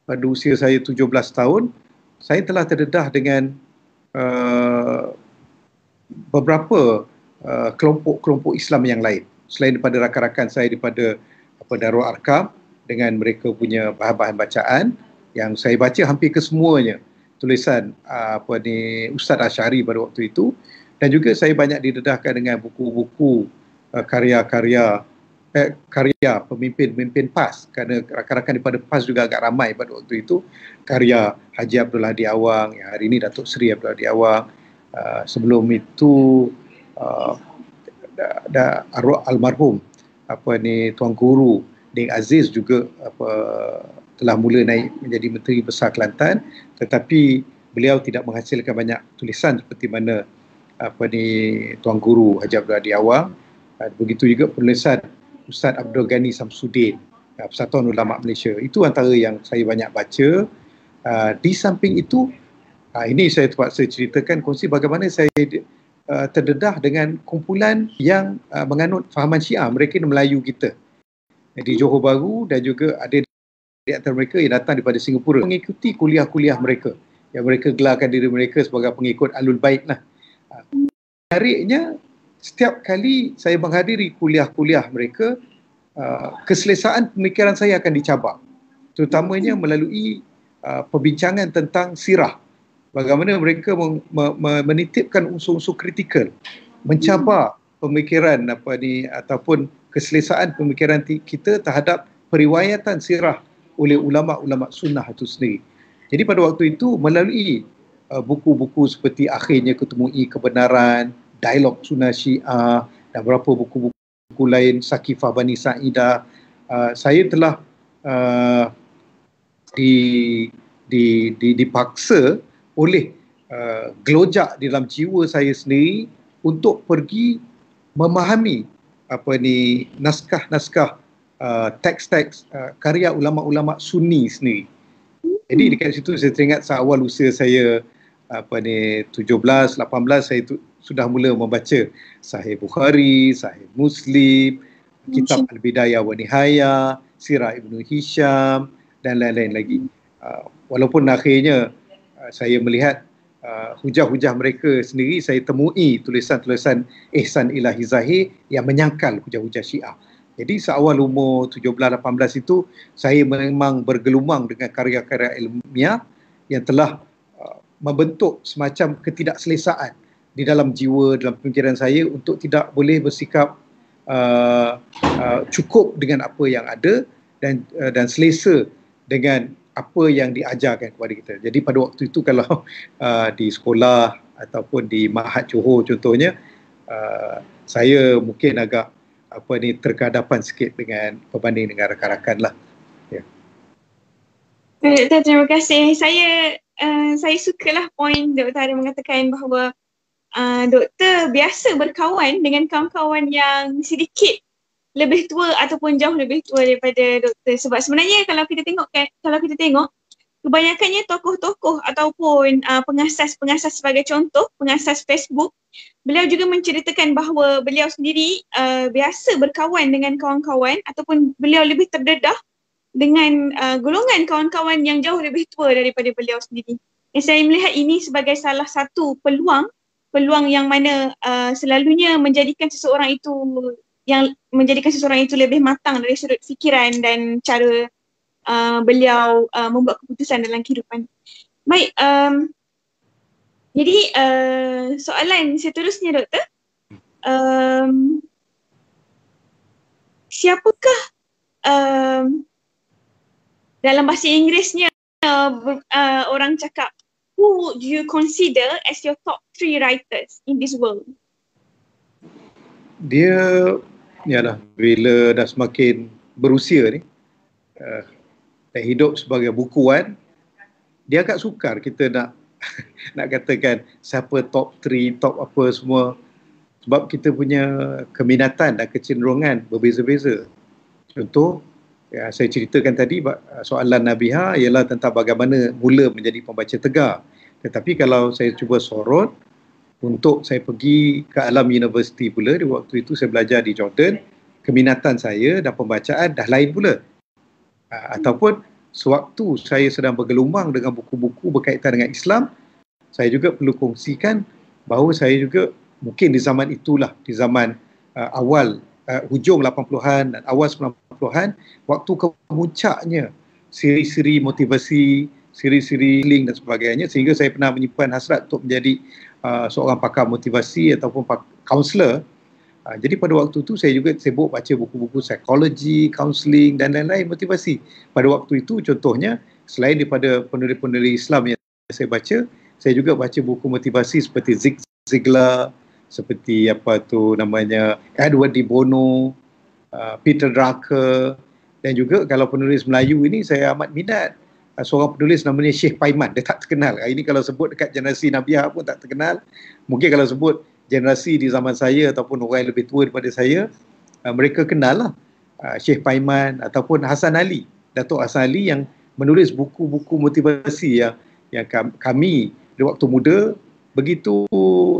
pada usia saya 17 tahun, saya telah terdedah dengan beberapa kelompok-kelompok Islam yang lain. Selain daripada rakan-rakan saya daripada Darul Arkam dengan mereka punya bahan-bahan bacaan yang saya baca hampir kesemuanya tulisan Ustaz Asy'ari pada waktu itu, dan juga saya banyak didedahkan dengan buku-buku karya pemimpin-pemimpin PAS, kerana rakan-rakan daripada PAS juga agak ramai pada waktu itu. Karya Haji Abdul Hadi Awang, yang hari ini Datuk Seri Abdul Hadi Awang, sebelum itu almarhum Tuan Guru Ding Aziz juga telah mula naik menjadi Menteri Besar Kelantan, tetapi beliau tidak menghasilkan banyak tulisan seperti mana Tuan Guru Haji Abdul Hadi Awang. Begitu juga penulisan Ustaz Abdul Ghani Samsudin, Persatuan Ulama Malaysia. Itu antara yang saya banyak baca. Di samping itu, ini saya terpaksa ceritakan, kongsi bagaimana saya terdedah dengan kumpulan yang menganut fahaman Syiah, mereka ni Melayu kita di Johor Bahru, dan juga ada di antara mereka yang datang daripada Singapura mengikuti kuliah-kuliah mereka, yang mereka gelarkan diri mereka sebagai pengikut Ahlul Bait lah. Menariknya, setiap kali saya menghadiri kuliah-kuliah mereka, keselesaan pemikiran saya akan dicabar, terutamanya melalui perbincangan tentang sirah. Bagaimana mereka menitipkan unsur-unsur kritikal, mencabar pemikiran ataupun keselesaan pemikiran kita terhadap periwayatan sirah oleh ulama-ulama sunnah itu sendiri. Jadi pada waktu itu melalui buku-buku seperti Akhirnya Ketemui Kebenaran, Dialog Sunnah Syiah, dan beberapa buku-buku lain, Sakifah Bani Sa'idah, saya telah dipaksa oleh gelojak di dalam jiwa saya sendiri untuk pergi memahami naskah-naskah, teks-teks karya ulama-ulama Sunni sendiri. Jadi dekat situ saya teringat seawal usia saya 17, 18, saya sudah mula membaca Sahih Bukhari, Sahih Muslim, kitab Al-Bidayah wa Nihayah, Sirah Ibnu Hisham, dan lain-lain lagi. Walaupun akhirnya saya melihat hujah-hujah mereka sendiri, saya temui tulisan-tulisan Ihsan Ilahi Zahir yang menyangkal hujah-hujah Syiah. Jadi seawal umur 17-18 itu, saya memang bergelumang dengan karya-karya ilmiah yang telah membentuk semacam ketidakselesaan di dalam jiwa, dalam pemikiran saya, untuk tidak boleh bersikap cukup dengan apa yang ada dan selesa dengan apa yang diajarkan kepada kita. Jadi pada waktu itu kalau di sekolah ataupun di Mahat Johor contohnya, saya mungkin agak terkadapan sikit dengan berbanding dengan rakan-rakan lah. Ya. Doktor, terima kasih. Saya sukalah poin Doktor ada mengatakan bahawa Doktor biasa berkawan dengan kawan-kawan yang sedikit lebih tua ataupun jauh lebih tua daripada Doktor. Sebab sebenarnya kalau kita tengok kebanyakannya tokoh-tokoh ataupun pengasas sebagai contoh, pengasas Facebook, beliau juga menceritakan bahawa beliau sendiri biasa berkawan dengan kawan-kawan ataupun beliau lebih terdedah dengan golongan kawan-kawan yang jauh lebih tua daripada beliau sendiri. Dan saya melihat ini sebagai salah satu peluang peluang yang mana selalunya menjadikan seseorang itu lebih matang dari sudut fikiran dan cara beliau membuat keputusan dalam kehidupan. Baik, jadi soalan seterusnya, Doktor. Siapakah dalam bahasa Inggerisnya orang cakap, who would you consider as your top 3 writers in this world? Dia yalah, bila dah semakin berusia ni dan hidup sebagai bukuan, dia agak sukar kita nak nak katakan siapa top 3, top apa semua, sebab kita punya keminatan dan kecenderungan berbeza-beza. Contoh, saya ceritakan tadi soalan Nabihah ialah tentang bagaimana mula menjadi pembaca tegar. Tetapi kalau saya cuba sorot untuk saya pergi ke alam universiti pula, di waktu itu saya belajar di Jordan, keminatan saya dan pembacaan dah lain pula. Ataupun sewaktu saya sedang bergelumang dengan buku-buku berkaitan dengan Islam, saya juga perlu kongsikan bahawa saya juga mungkin di zaman itulah, di zaman awal hujung 80-an dan awal 90-an, waktu kemuncaknya siri-siri motivasi, siri-siri healing dan sebagainya, sehingga saya pernah menyimpan hasrat untuk menjadi seorang pakar motivasi ataupun kaunselor. Jadi pada waktu itu saya juga sibuk baca buku-buku psikologi, kaunseling dan lain-lain motivasi. Pada waktu itu contohnya, selain daripada penulis-penulis Islam yang saya baca, saya juga baca buku motivasi seperti Zig Ziglar, seperti Edward de Bono, Peter Drucker, dan juga kalau penulis Melayu ini saya amat minat seorang penulis namanya Syekh Paiman. Dia tak terkenal. Ini kalau sebut dekat generasi Nabihah pun tak terkenal. Mungkin kalau sebut generasi di zaman saya ataupun orang yang lebih tua daripada saya, mereka kenal lah Syekh Paiman ataupun Hasan Ali, Datuk Hasan Ali, yang menulis buku-buku motivasi yang kami di waktu muda begitu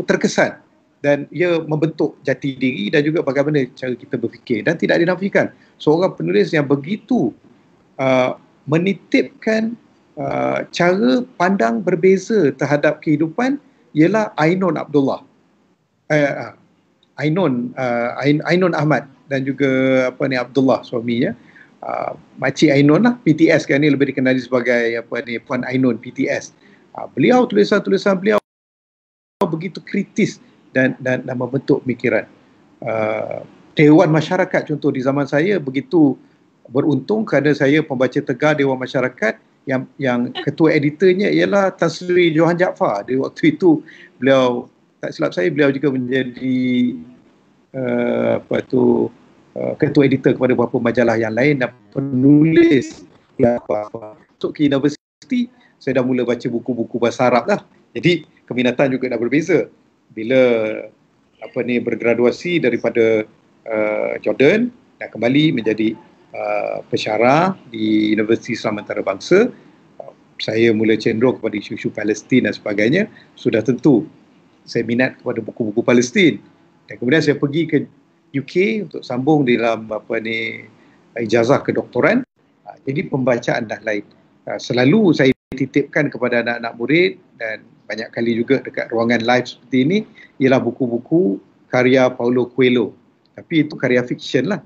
terkesan, dan ia membentuk jati diri dan juga bagaimana cara kita berfikir. Dan tidak dinafikan, seorang penulis yang begitu menitipkan cara pandang berbeza terhadap kehidupan ialah Ainun Abdullah. Ainun Ahmad dan juga Abdullah suaminya. Makcik Ainun lah, PTS kan, ni lebih dikenali sebagai Puan Ainun PTS. Beliau, tulisan-tulisan beliau begitu kritis dan membentuk pemikiran. Dewan Masyarakat contoh di zaman saya begitu beruntung kerana saya pembaca tegar Dewan Masyarakat yang ketua editornya ialah Tan Sri Johan Jaafar. Di waktu itu beliau, tak silap saya, beliau juga menjadi ketua editor kepada beberapa majalah yang lain dan penulis Masuk ke universiti, saya dah mula baca buku-buku bahasa Arab lah. Jadi keminatan juga dah berbeza. Bila bergraduasi daripada Jordan dan kembali menjadi pensyarah di Universiti Islam Antarabangsa, saya mula cenderung kepada isu-isu Palestin dan sebagainya. Sudah tentu saya minat kepada buku-buku Palestin. Dan kemudian saya pergi ke UK untuk sambung di dalam ijazah kedoktoran. Jadi pembacaan dah lain. Selalu saya titipkan kepada anak-anak murid dan banyak kali juga dekat ruangan live seperti ini ialah buku-buku karya Paulo Coelho. Tapi itu karya fiksyen lah.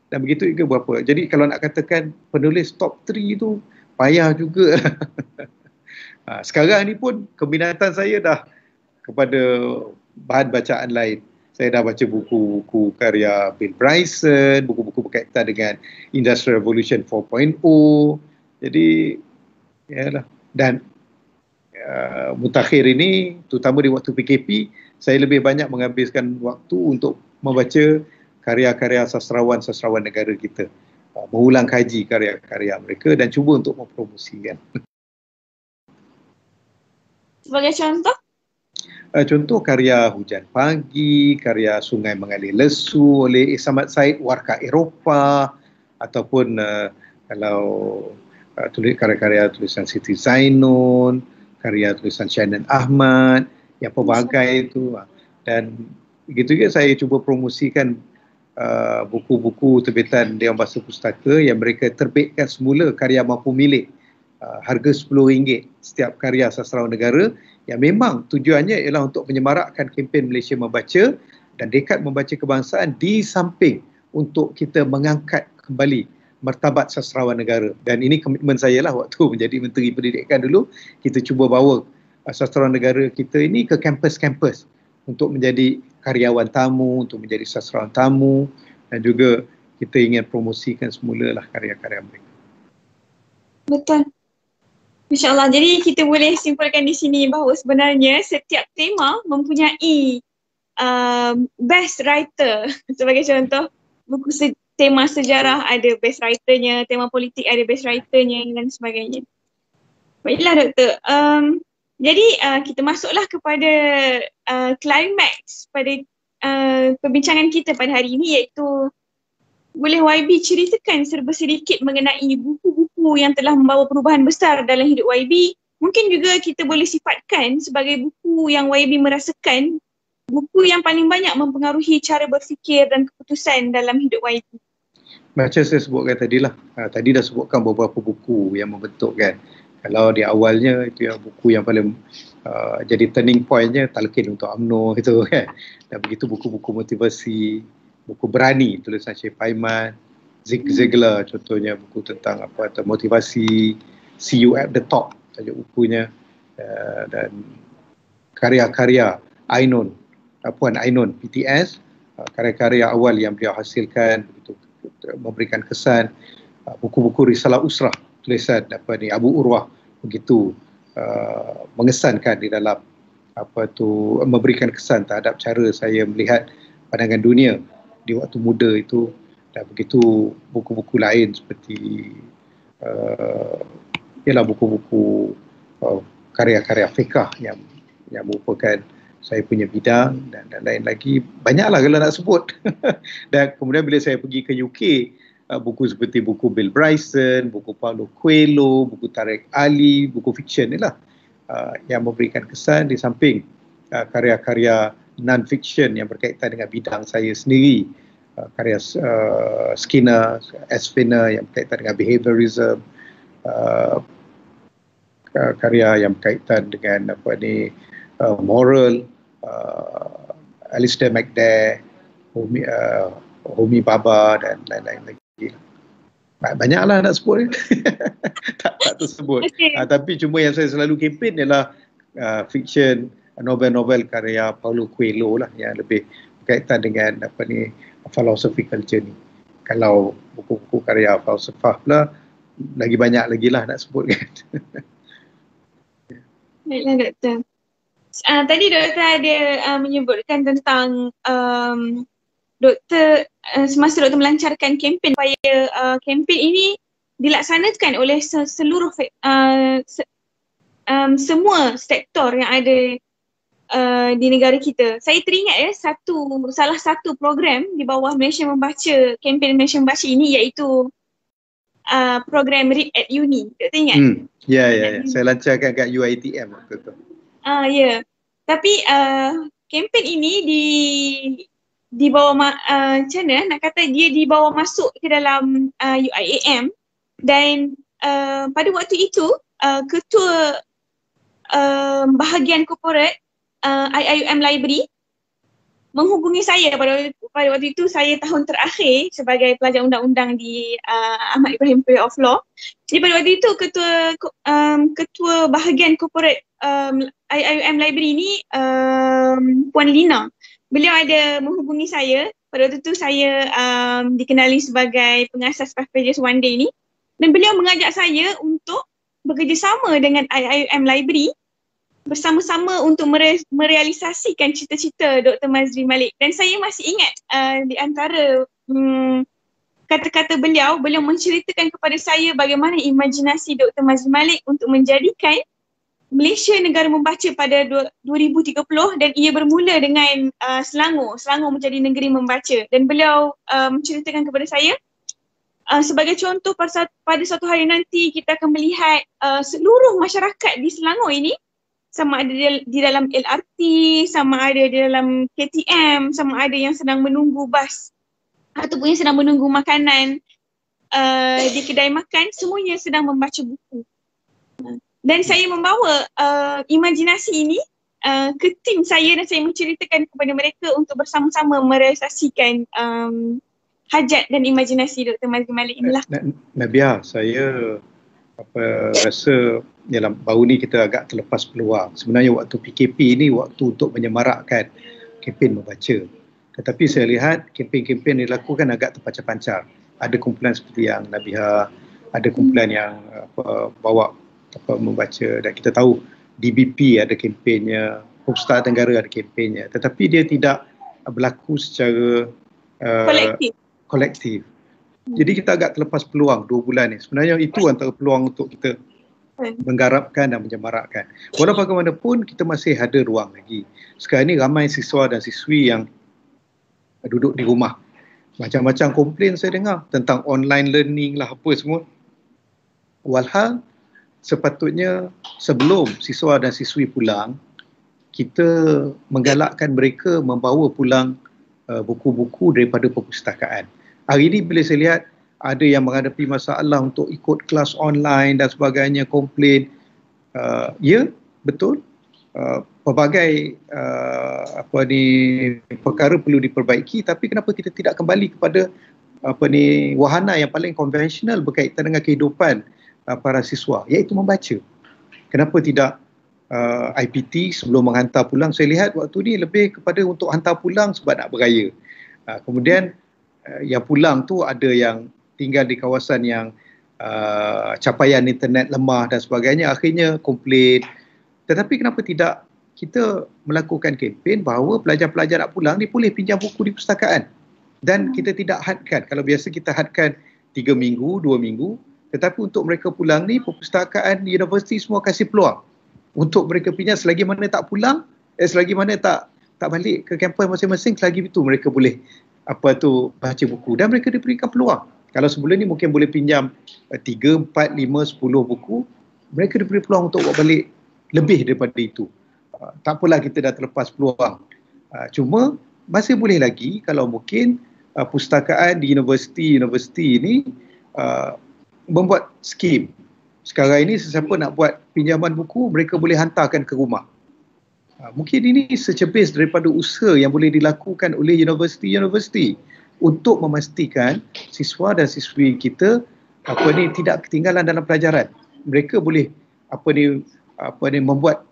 Dan begitu juga beberapa. Jadi kalau nak katakan penulis top 3 itu payah juga. Sekarang ni pun keminatan saya dah kepada bahan bacaan lain. Saya dah baca buku-buku karya Bill Bryson, buku-buku berkaitan dengan Industrial Revolution 4.0. Jadi, yalah. Dan mutakhir ini, terutama di waktu PKP, saya lebih banyak menghabiskan waktu untuk membaca karya-karya sastrawan-sastrawan negara kita. Mengulang kaji karya-karya mereka dan cuba untuk mempromosikan. Sebagai contoh? Contoh karya Hujan Pagi, karya Sungai Mengalir Lesu oleh Samad Said, Warkah Eropah, ataupun kalau karya-karya tulisan Siti Zainun, karya tulisan Shannon Ahmad, yang pelbagai itu. Dan begitu juga saya cuba promosikan buku-buku terbitan Dewan Bahasa Pustaka yang mereka terbitkan semula karya mampu milik harga RM10 setiap karya sastrawan negara yang memang tujuannya ialah untuk menyemarakkan kempen Malaysia Membaca dan Dekad Membaca Kebangsaan di samping untuk kita mengangkat kembali martabat sastrawan negara. Dan ini komitmen saya lah waktu menjadi Menteri Pendidikan dulu, kita cuba bawa sastrawan negara kita ini ke kampus-kampus untuk menjadi karyawan tamu, untuk menjadi sastrawan tamu, dan juga kita ingin promosikan semulalah karya-karya mereka. Betul. InsyaAllah. Jadi kita boleh simpulkan di sini bahawa sebenarnya setiap tema mempunyai best writer. Sebagai contoh, buku tema sejarah ada best writernya, tema politik ada best writernya dan sebagainya. Baiklah Doktor. Jadi kita masuklah kepada climax pada perbincangan kita pada hari ini, iaitu boleh YB ceritakan serba sedikit mengenai buku-buku yang telah membawa perubahan besar dalam hidup YB. Mungkin juga kita boleh sifatkan sebagai buku yang YB merasakan buku yang paling banyak mempengaruhi cara berfikir dan keputusan dalam hidup YB. Macam saya sebutkan tadi lah, tadi dah sebutkan beberapa buku yang membentukkan. Kalau di awalnya itu yang buku yang paling jadi turning pointnya Talqin untuk UMNO itu kan. Dan begitu buku-buku motivasi, buku Berani tulisan Syekh Paiman, Zig Ziglar contohnya buku tentang motivasi, See You at the Top tajuk bukunya, dan karya-karya Ainun PTS, karya-karya awal yang beliau hasilkan begitu memberikan kesan. Buku-buku Risalah Usrah tulisan Abu Urwah begitu mengesankan di dalam memberikan kesan terhadap cara saya melihat pandangan dunia di waktu muda itu. Dan begitu buku-buku lain seperti ialah buku-buku karya-karya fiqah yang merupakan saya punya bidang, dan lain lagi. Banyaklah kalau nak sebut. Dan kemudian bila saya pergi ke UK, buku seperti buku Bill Bryson, buku Paulo Coelho, buku Tariq Ali, buku fiksyen inilah yang memberikan kesan, di samping karya-karya non-fiction yang berkaitan dengan bidang saya sendiri, karya Skinner, yang berkaitan dengan behaviorism, karya yang berkaitan dengan moral, Alistair McDare, Homi Bhabha dan lain-lain lagi. Banyaklah nak sebut. tak tersebut. Tapi cuma yang saya selalu kempen ialah fiction, novel-novel karya Paulo Coelho lah, yang lebih berkaitan dengan philosophical journey. Kalau buku-buku karya falsafah pula, lagi banyak lagi lah nak sebutkan. Baiklah Doktor. Tadi Doktor ada menyebutkan tentang Doktor semasa Doktor melancarkan kempen supaya kempen ini dilaksanakan oleh seluruh semua sektor yang ada di negara kita. Saya teringat salah satu program di bawah Malaysia Membaca, kempen Malaysia Membaca ini, iaitu program Read at Uni. Doktor ingat? Ya. Saya lancarkan kat UiTM waktu tu. Ya. Tapi kempen ini di bawah macam mana nak kata, dia dibawa masuk ke dalam UiAM, dan pada waktu itu ketua bahagian korporat IIUM Library menghubungi saya pada waktu itu. Saya tahun terakhir sebagai pelajar undang-undang di Ahmad Ibrahim College of Law. Jadi pada waktu itu ketua bahagian korporat IIUM Library ini Puan Lina, beliau ada menghubungi saya. Pada waktu itu saya dikenali sebagai pengasas Path Pages One Day ni, dan beliau mengajak saya untuk bekerjasama dengan IIUM Library bersama-sama untuk merealisasikan cita-cita Dr. Mazri Malik. Dan saya masih ingat di antara kata-kata beliau menceritakan kepada saya bagaimana imajinasi Dr. Mazri Malik untuk menjadikan Malaysia negara membaca pada 2030, dan ia bermula dengan Selangor menjadi negeri membaca. Dan beliau menceritakan kepada saya sebagai contoh, pada suatu hari nanti kita akan melihat seluruh masyarakat di Selangor ini, sama ada di dalam LRT, sama ada di dalam KTM, sama ada yang sedang menunggu bas ataupun yang sedang menunggu makanan di kedai makan, semuanya sedang membaca buku. Dan saya membawa imajinasi ini ke tim saya dan saya menceritakan kepada mereka untuk bersama-sama merealisasikan hajat dan imajinasi Dr. Mazli Malik inilah. Nabia, saya rasa baru ni kita agak terlepas peluang. Sebenarnya waktu PKP ni waktu untuk menyemarakkan kempen membaca. Tetapi saya lihat kempen-kempen dilakukan agak terpancar-pancar. Ada kumpulan seperti yang Nabia, ada kumpulan yang bawa membaca, dan kita tahu DBP ada kempennya, Perpustakaan Tenggara ada kempennya, tetapi dia tidak berlaku secara kolektif. Jadi kita agak terlepas peluang 2 bulan ni. Sebenarnya itu antara peluang untuk kita menggarapkan dan menyemarakkan. Walau bagaimanapun kita masih ada ruang lagi. Sekarang ni ramai siswa dan siswi yang duduk di rumah. Macam-macam komplain saya dengar tentang online learning lah apa semua. Walhal sepatutnya sebelum siswa dan siswi pulang, kita menggalakkan mereka membawa pulang buku-buku daripada perpustakaan. Hari ini bila saya lihat ada yang menghadapi masalah untuk ikut kelas online dan sebagainya, komplain. Ya, betul. Pelbagai perkara perlu diperbaiki, tapi kenapa kita tidak kembali kepada wahana yang paling konvensional berkaitan dengan kehidupan para siswa, iaitu membaca. Kenapa tidak IPT sebelum menghantar pulang? Saya lihat waktu ni lebih kepada untuk hantar pulang sebab nak beraya. Kemudian yang pulang tu ada yang tinggal di kawasan yang capaian internet lemah dan sebagainya, akhirnya komplain. Tetapi kenapa tidak kita melakukan kempen bahawa pelajar-pelajar nak pulang dia boleh pinjam buku di perpustakaan, dan kita tidak hadkan. Kalau biasa kita hadkan 3 minggu, 2 minggu, tetapi untuk mereka pulang ni perpustakaan universiti semua kasih peluang untuk mereka pinjam selagi mana tak pulang, selagi mana tak balik ke kampus masing-masing, selagi itu mereka boleh baca buku, dan mereka diberikan peluang. Kalau sebelum ni mungkin boleh pinjam 3, 4, 5, 10 buku, mereka diberi peluang untuk buat balik lebih daripada itu. Tak apalah kita dah terlepas peluang. Cuma masih boleh lagi kalau mungkin perpustakaan di universiti ini membuat skim. Sekarang ini sesiapa nak buat pinjaman buku, mereka boleh hantarkan ke rumah. Mungkin ini secebis daripada usaha yang boleh dilakukan oleh universiti-universiti untuk memastikan siswa dan siswi kita tidak ketinggalan dalam pelajaran. Mereka boleh membuat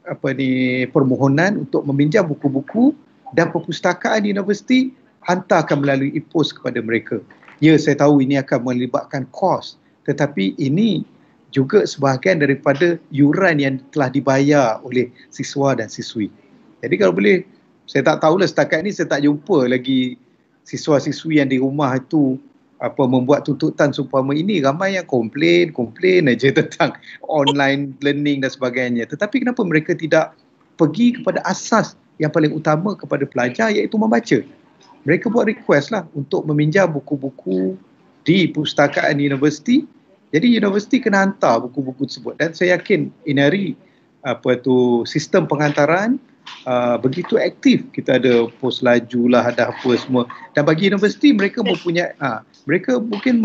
permohonan untuk meminjam buku-buku, dan perpustakaan universiti hantarkan melalui e-pos kepada mereka. Ya, saya tahu ini akan melibatkan kos, tetapi ini juga sebahagian daripada yuran yang telah dibayar oleh siswa dan siswi. Jadi kalau boleh, saya tak tahulah, setakat ni saya tak jumpa lagi siswa-siswi yang di rumah itu membuat tuntutan seumpama ini. Ramai yang komplain aja tentang online learning dan sebagainya. Tetapi kenapa mereka tidak pergi kepada asas yang paling utama kepada pelajar, iaitu membaca? Mereka buat request lah untuk meminjam buku-buku di perpustakaan universiti. Jadi universiti kena hantar buku-buku tersebut, dan saya yakin ini hari sistem penghantaran begitu aktif. Kita ada pos laju lah, ada apa semua, dan bagi universiti mereka mempunyai mereka mungkin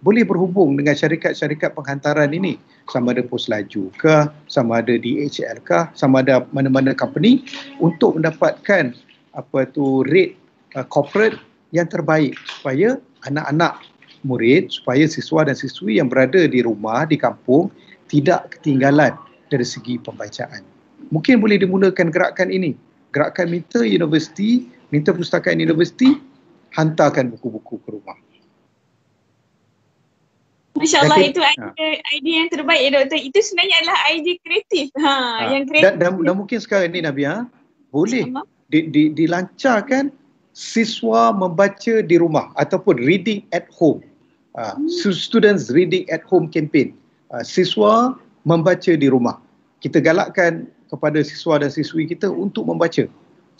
boleh berhubung dengan syarikat-syarikat penghantaran ini, sama ada pos laju kah, sama ada DHL kah, sama ada mana-mana company, untuk mendapatkan rate corporate yang terbaik supaya anak-anak murid, supaya siswa dan siswi yang berada di rumah, di kampung, tidak ketinggalan dari segi pembacaan. Mungkin boleh dimulakan gerakan ini. Gerakan minta perpustakaan universiti hantarkan buku-buku ke rumah. Masya Allah, itu idea yang terbaik ya Doktor. Itu sebenarnya adalah idea kreatif. Yang kreatif. Dan mungkin sekarang ni Nabia, boleh dilancarkan siswa membaca di rumah ataupun reading at home. Students reading at home campaign. Siswa membaca di rumah. Kita galakkan kepada siswa dan siswi kita untuk membaca.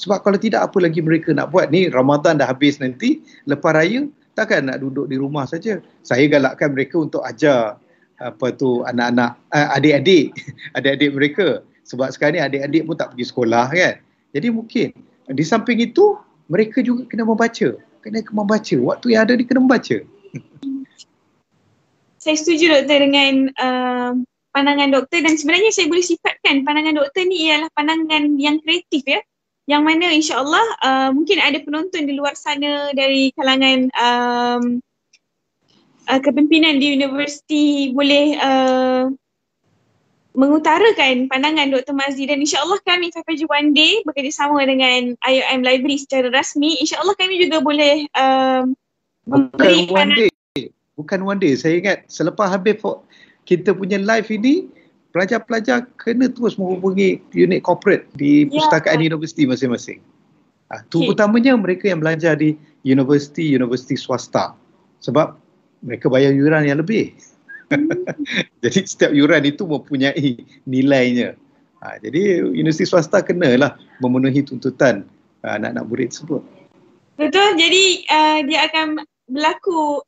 Sebab kalau tidak, apa lagi mereka nak buat? Ni Ramadan dah habis nanti, lepas raya, takkan nak duduk di rumah saja. Saya galakkan mereka untuk ajar anak-anak, adik-adik mereka. Sebab sekarang ni adik-adik pun tak pergi sekolah kan. Jadi mungkin di samping itu, mereka juga kena membaca. Waktu yang ada dia kena membaca. Saya setuju Doktor dengan pandangan doktor, dan sebenarnya saya boleh sifatkan pandangan doktor ni ialah pandangan yang kreatif ya. Yang mana insya-Allah mungkin ada penonton di luar sana dari kalangan kepimpinan di universiti boleh mengutarakan pandangan Dr. Mazli, dan insya-Allah kami FFJ One Day bekerjasama dengan IOM Library secara rasmi, insya-Allah kami juga boleh memberi pandangan. Bukan one day. Saya ingat selepas habis kita punya live ini, pelajar-pelajar kena terus menghubungi unit corporate di perpustakaan universiti masing-masing. Terutamanya mereka yang belajar di universiti swasta. Sebab mereka bayar yuran yang lebih. Jadi setiap yuran itu mempunyai nilainya. Jadi universiti swasta kenalah memenuhi tuntutan anak-anak murid tersebut. Betul. Jadi dia akan berlaku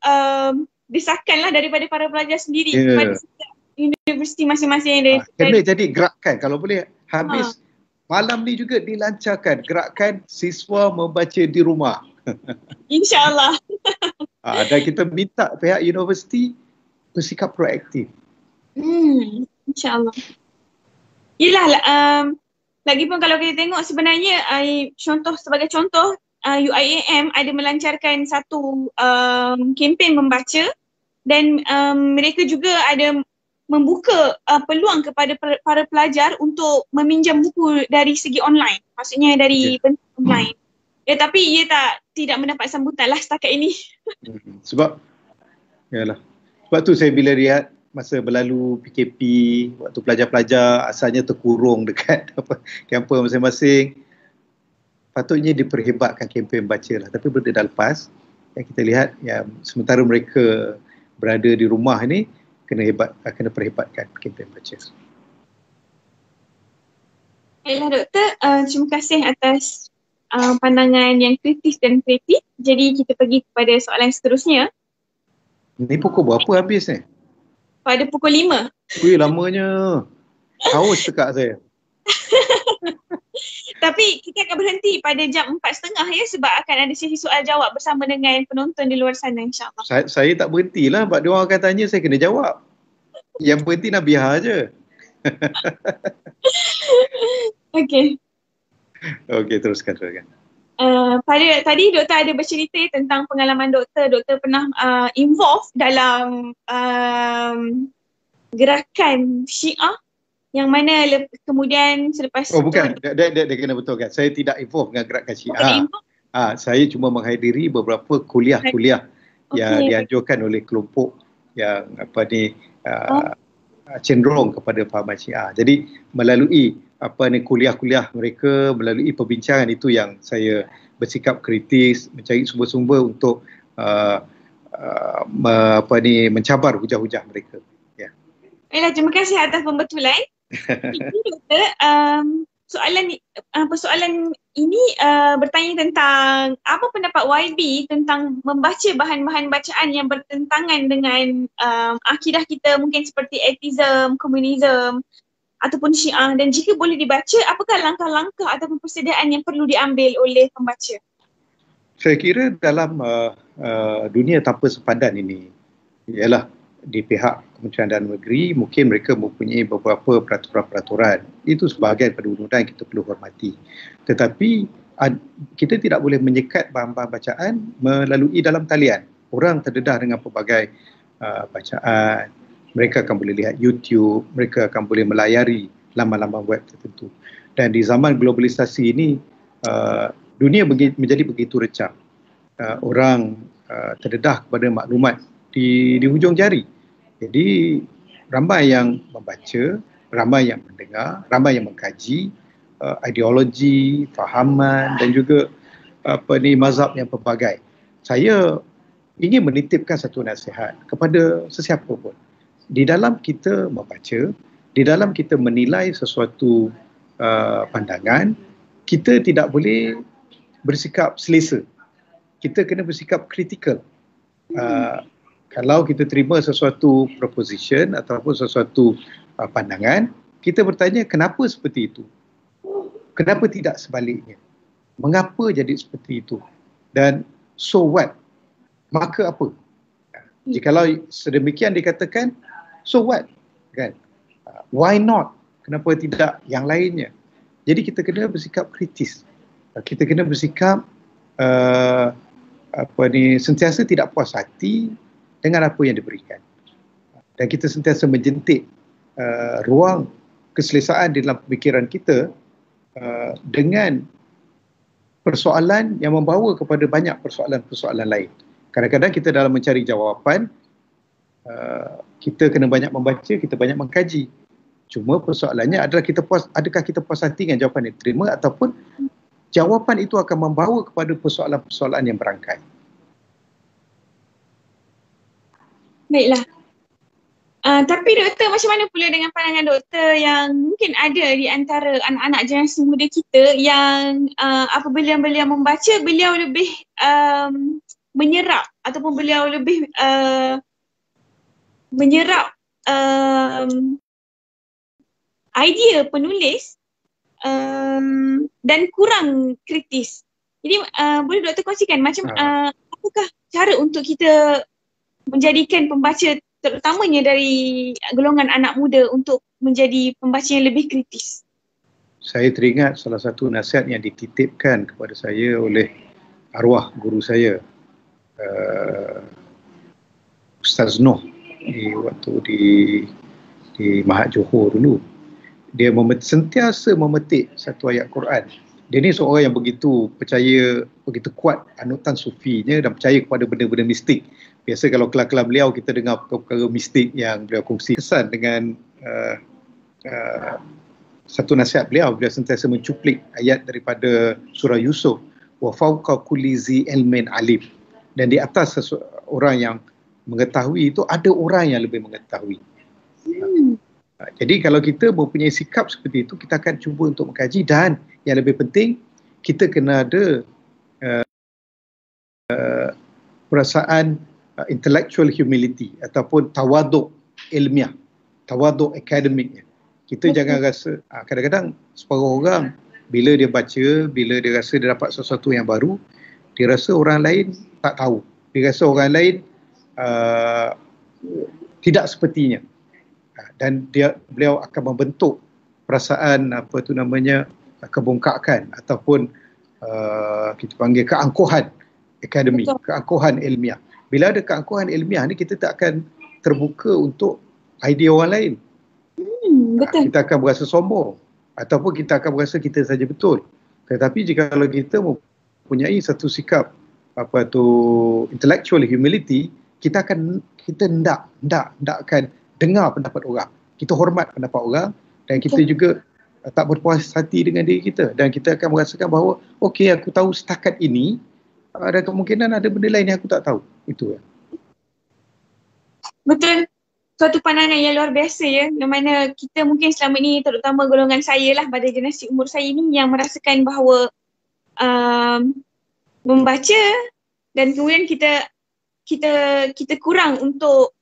desakanlah daripada para pelajar sendiri kepada setiap universiti masing-masing yang ada. Kena jadi gerakan. Kalau boleh habis malam ni juga dilancarkan gerakan siswa membaca di rumah. InsyaAllah. Dan kita minta pihak universiti bersikap proaktif. InsyaAllah. Yelah, lagipun kalau kita tengok sebenarnya sebagai contoh UIAM ada melancarkan satu kempen membaca, dan mereka juga ada membuka peluang kepada para pelajar untuk meminjam buku dari segi online, maksudnya dari bentuk online. Tapi ia tidak mendapat sambutan lah setakat ini. Sebab tu saya bila lihat masa berlalu PKP, waktu pelajar-pelajar asalnya terkurung dekat kampus masing-masing, patutnya diperhebatkan kempen baca lah. Tapi benda dah lepas, yang kita lihat yang sementara mereka berada di rumah ni, kena perhebatkan kempen baca. Baiklah doktor, terima kasih atas pandangan yang kritis dan kreatif. Jadi kita pergi kepada soalan seterusnya. Ni pukul berapa habis ni? Pada pukul 5. Wih, lamanya. Haus tekak saya. Tapi kita akan berhenti pada jam 4.30 ya, sebab akan ada sesi soal jawab bersama dengan penonton di luar sana, insyaAllah. Saya tak berhentilah sebab dia orang akan tanya, saya kena jawab. Yang berhenti nak biar je. Okey. Okey, teruskan. Tadi doktor ada bercerita tentang pengalaman doktor. Doktor pernah involve dalam gerakan Syiah yang mana kemudian selepas bukan, dia kena betulkan. Saya tidak involve dengan gerakan Syiah. Saya cuma menghadiri beberapa kuliah-kuliah yang dianjurkan oleh kelompok yang cenderung kepada fahaman Syiah. Jadi melalui kuliah-kuliah mereka, melalui perbincangan itu yang saya bersikap kritis, mencari sumber-sumber untuk mencabar hujah-hujah mereka. Baiklah, terima kasih atas pembetulan. Doktor, persoalan ini bertanya tentang apa pendapat YB tentang membaca bahan-bahan bacaan yang bertentangan dengan akidah kita, mungkin seperti atheism, komunisme ataupun Syiah, dan jika boleh dibaca, apakah langkah-langkah ataupun persediaan yang perlu diambil oleh pembaca? Saya kira dalam dunia tanpa sepadan ini ialah di pihak Kementerian Dalam Negeri, mungkin mereka mempunyai beberapa peraturan-peraturan. Itu sebahagian pada undang-undang yang kita perlu hormati. Tetapi kita tidak boleh menyekat bahan-bahan bacaan melalui dalam talian. Orang terdedah dengan pelbagai bacaan. Mereka akan boleh lihat YouTube, mereka akan boleh melayari laman-laman web tertentu. Dan di zaman globalisasi ini, dunia menjadi begitu recah. Orang terdedah kepada maklumat di hujung jari. Jadi ramai yang membaca, ramai yang mendengar, ramai yang mengkaji ideologi, fahaman dan juga mazhab yang pelbagai. Saya ingin menitipkan satu nasihat kepada sesiapa pun. Di dalam kita membaca, di dalam kita menilai sesuatu pandangan, kita tidak boleh bersikap selesa. Kita kena bersikap kritikal. Kalau kita terima sesuatu proposition ataupun sesuatu pandangan, kita bertanya kenapa seperti itu? Kenapa tidak sebaliknya? Mengapa jadi seperti itu? Dan so what? Maka apa? Jikalau sedemikian dikatakan, so what? Kan? Why not? Kenapa tidak yang lainnya? Jadi kita kena bersikap kritis. Kita kena bersikap sentiasa tidak puas hati dengan apa yang diberikan. Dan kita sentiasa menjentik ruang keselesaan di dalam pemikiran kita dengan persoalan yang membawa kepada banyak persoalan-persoalan lain. Kadang-kadang kita dalam mencari jawapan, kita kena banyak membaca, kita banyak mengkaji. Cuma persoalannya adalah adakah kita puas hati dengan jawapan yang diterima, ataupun jawapan itu akan membawa kepada persoalan-persoalan yang berangkai. Baiklah. Tapi doktor, macam mana pula dengan pandangan doktor yang mungkin ada di antara anak-anak generasi muda kita yang apabila beliau membaca, beliau lebih menyerap ataupun beliau lebih menyerap idea penulis dan kurang kritis. Jadi boleh doktor kongsikan macam apakah cara untuk kita menjadikan pembaca, terutamanya dari golongan anak muda, untuk menjadi pembaca yang lebih kritis? Saya teringat salah satu nasihat yang dititipkan kepada saya oleh arwah guru saya, Ustaz Noh, waktu di Mahat Johor dulu. Dia sentiasa memetik satu ayat Quran. Dia ni seorang yang begitu percaya, begitu kuat anutan sufinya dan percaya kepada benda-benda mistik. Biasa kalau kelas-kelas beliau kita dengar perkara mistik yang beliau kongsi. Kesan dengan satu nasihat beliau sentiasa mencuplik ayat daripada surah Yusuf, wa fawqa kulli zi ilmin alim. Dan di atas seseorang yang mengetahui itu ada orang yang lebih mengetahui. Jadi kalau kita mempunyai sikap seperti itu, kita akan cuba untuk mengkaji, dan yang lebih penting kita kena ada perasaan intellectual humility ataupun tawaduk ilmiah, tawaduk akademiknya. Kita jangan rasa, kadang-kadang separuh orang bila dia baca, bila dia rasa dia dapat sesuatu yang baru, dia rasa orang lain tak tahu, dia rasa orang lain tidak sepertinya. Dan beliau akan membentuk perasaan kebongkakan ataupun kita panggil keangkuhan akademik, keangkuhan ilmiah. Bila ada keangkuhan ilmiah ni, kita tak akan terbuka untuk idea orang lain. Betul. Kita akan berasa sombong ataupun kita akan berasa kita saja betul. Tetapi jika kalau kita mempunyai satu sikap intellectual humility, kita tidak akan dengar pendapat orang. Kita hormat pendapat orang, dan kita juga tak berpuas hati dengan diri kita, dan kita akan merasakan bahawa okey, aku tahu setakat ini, ada kemungkinan ada benda lain yang aku tak tahu. Itu ya. Betul. Suatu pandangan yang luar biasa ya, di mana kita mungkin selama ini, terutama golongan saya lah, pada generasi umur saya ini, yang merasakan bahawa membaca dan kemudian kita kurang untuk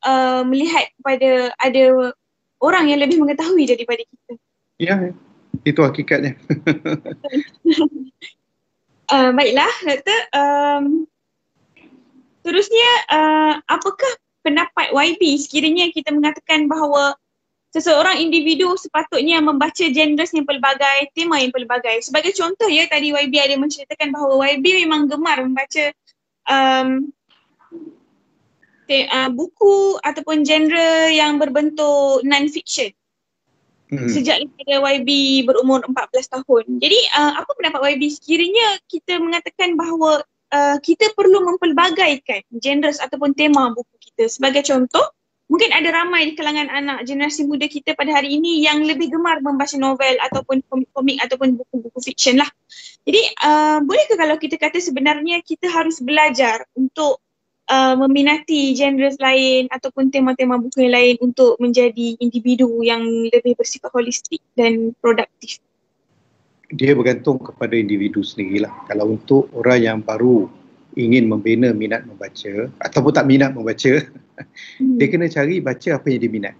melihat kepada ada orang yang lebih mengetahui daripada kita. Ya, itu hakikatnya. Baiklah, doktor. Terusnya, apakah pendapat YB sekiranya kita mengatakan bahawa seseorang individu sepatutnya membaca genres yang pelbagai, tema yang pelbagai? Sebagai contoh ya, tadi YB ada menceritakan bahawa YB memang gemar membaca buku ataupun genre yang berbentuk non-fiction sejak daripada YB berumur 14 tahun. Jadi apa pendapat YB sekiranya kita mengatakan bahawa kita perlu mempelbagaikan genres ataupun tema buku kita? Sebagai contoh, mungkin ada ramai di kalangan anak generasi muda kita pada hari ini yang lebih gemar membaca novel ataupun komik ataupun buku-buku fiction lah. Jadi bolehkah kalau kita kata sebenarnya kita harus belajar untuk meminati genres lain ataupun tema-tema buku yang lain untuk menjadi individu yang lebih bersifat holistik dan produktif? Dia bergantung kepada individu sendirilah. Kalau untuk orang yang baru ingin membina minat membaca ataupun tak minat membaca, dia kena cari baca apa yang dia minat.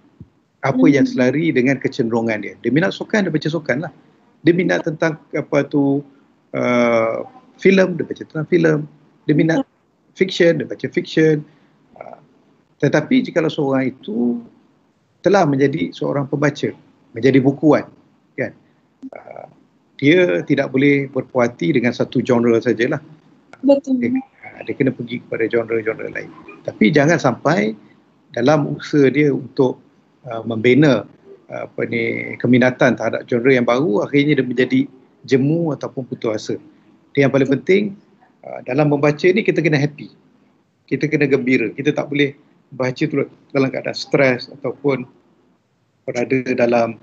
Apa yang selari dengan kecenderungan dia. Dia minat sukan, dia baca sukan lah. Dia minat tentang filem, dia baca tentang filem. Dia minat fiction, dia baca fiction. Tetapi jika seorang itu telah menjadi seorang pembaca, menjadi bukuan, kan. Dia tidak boleh berpuas hati dengan satu genre sajalah. Betul. Dia kena pergi kepada genre-genre lain. Tapi jangan sampai dalam usaha dia untuk membina keminatan terhadap genre yang baru, akhirnya dia menjadi jemu ataupun putus asa. Dia yang paling penting dalam membaca ni kita kena happy. Kita kena gembira. Kita tak boleh baca tu dalam keadaan stres ataupun berada dalam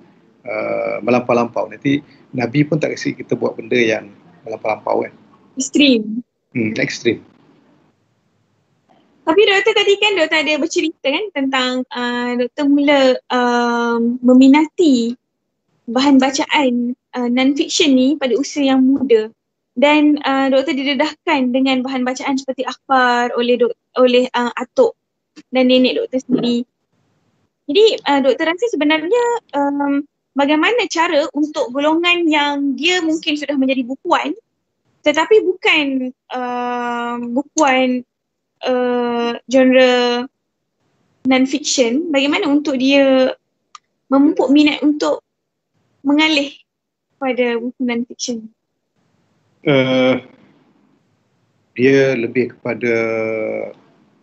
melampau-lampau. Nanti Nabi pun tak kasi kita buat benda yang melampau-lampau, kan. Ekstrim. Ekstrim. Tapi doktor tadi kan doktor ada bercerita kan tentang doktor mula meminati bahan bacaan non-fiction ni pada usia yang muda. Dan doktor didedahkan dengan bahan bacaan seperti akhbar oleh atuk dan nenek doktor sendiri. Jadi doktor rasa sebenarnya bagaimana cara untuk golongan yang dia mungkin sudah menjadi bukuan tetapi bukan bukuan genre non-fiction, bagaimana untuk dia memupuk minat untuk mengalih pada buku non-fiction? Dia lebih kepada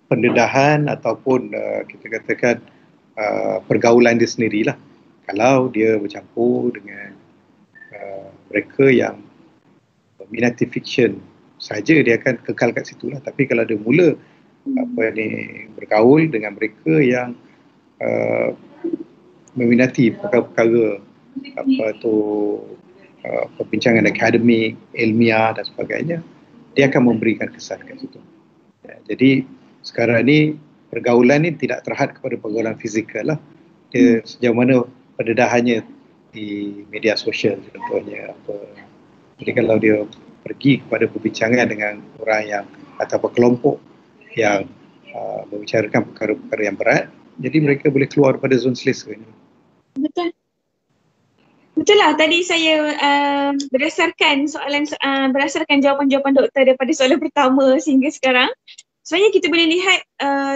pendedahan ataupun kita katakan pergaulan dia sendirilah. Kalau dia bercampur dengan mereka yang minati fiction saja, dia akan kekal kat situ lah. Tapi kalau dia mula bergaul dengan mereka yang meminati perkara-perkara perbincangan akademik, ilmiah dan sebagainya, dia akan memberikan kesan kat situ. Jadi sekarang ni pergaulan ni tidak terhad kepada pergaulan fizikal lah. Dia sejauh mana pendedahannya di media sosial contohnya apa. Jadi kalau dia pergi kepada perbincangan dengan orang yang atau kelompok yang membicarakan perkara-perkara yang berat, jadi mereka boleh keluar daripada zon selesa ni. Betul. Betul lah, tadi saya berdasarkan jawapan-jawapan doktor daripada soalan pertama sehingga sekarang, sebenarnya kita boleh lihat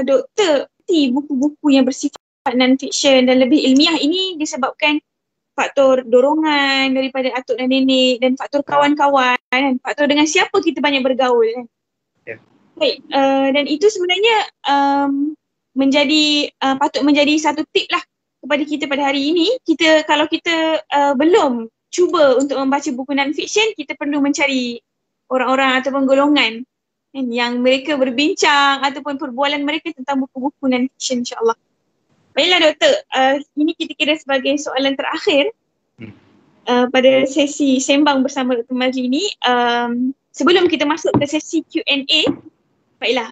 doktor buku-buku yang bersifat non-fiction dan lebih ilmiah ini disebabkan faktor dorongan daripada atuk dan nenek dan faktor kawan-kawan, faktor dengan siapa kita banyak bergaul, kan. Yeah. Baik, dan itu sebenarnya patut menjadi satu tip lah kepada kita pada hari ini. Kalau kita belum cuba untuk membaca buku non-fiction, kita perlu mencari orang-orang ataupun golongan yang mereka berbincang ataupun perbualan mereka tentang buku-buku non-fiction, insyaAllah. Baiklah doktor, ini kita kira sebagai soalan terakhir pada sesi sembang bersama Dr. Mazli ini. Sebelum kita masuk ke sesi Q&A, baiklah,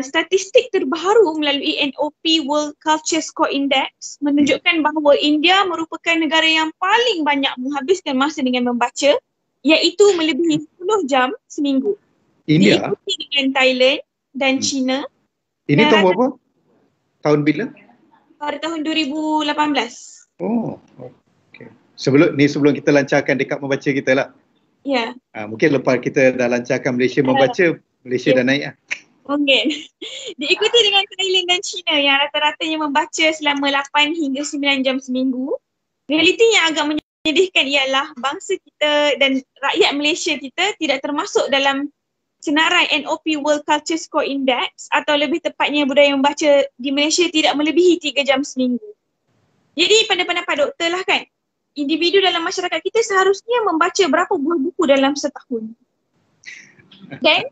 statistik terbaru melalui NOP World Culture Score Index menunjukkan bahawa India merupakan negara yang paling banyak menghabiskan masa dengan membaca, iaitu melebihi 10 jam seminggu. India? Diikuti dengan Thailand dan China. Ini tahun berapa? Tahun bila? Pada tahun 2018. Oh, okey. Sebelum kita lancarkan dekat membaca kita lah. Ya. Mungkin lepas kita dah lancarkan Malaysia membaca, Malaysia dah naik lah. Mungkin. Diikuti dengan Thailand dan China yang rata-ratanya membaca selama 8 hingga 9 jam seminggu. Realiti yang agak menyedihkan ialah bangsa kita dan rakyat Malaysia kita tidak termasuk dalam senarai NOP World Culture Score Index, atau lebih tepatnya budaya membaca di Malaysia tidak melebihi 3 jam seminggu. Jadi pada pendapat doktor lah kan, individu dalam masyarakat kita seharusnya membaca berapa buah buku dalam setahun? Dan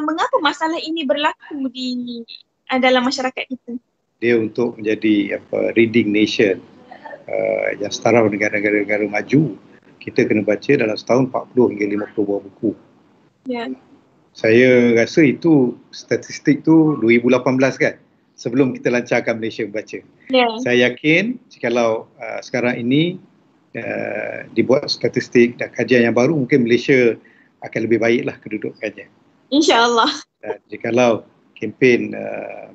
mengapa masalah ini berlaku dalam masyarakat kita? Dia untuk menjadi reading nation yang setara dengan negara-negara maju, kita kena baca dalam setahun 40 hingga 50 buah buku. Ya. Saya rasa itu statistik tu 2018 kan, sebelum kita lancarkan Malaysia membaca. Ya. Saya yakin kalau sekarang ini dibuat statistik dan kajian yang baru, mungkin Malaysia akan lebih baiklah kedudukannya. InsyaAllah. Jikalau kempen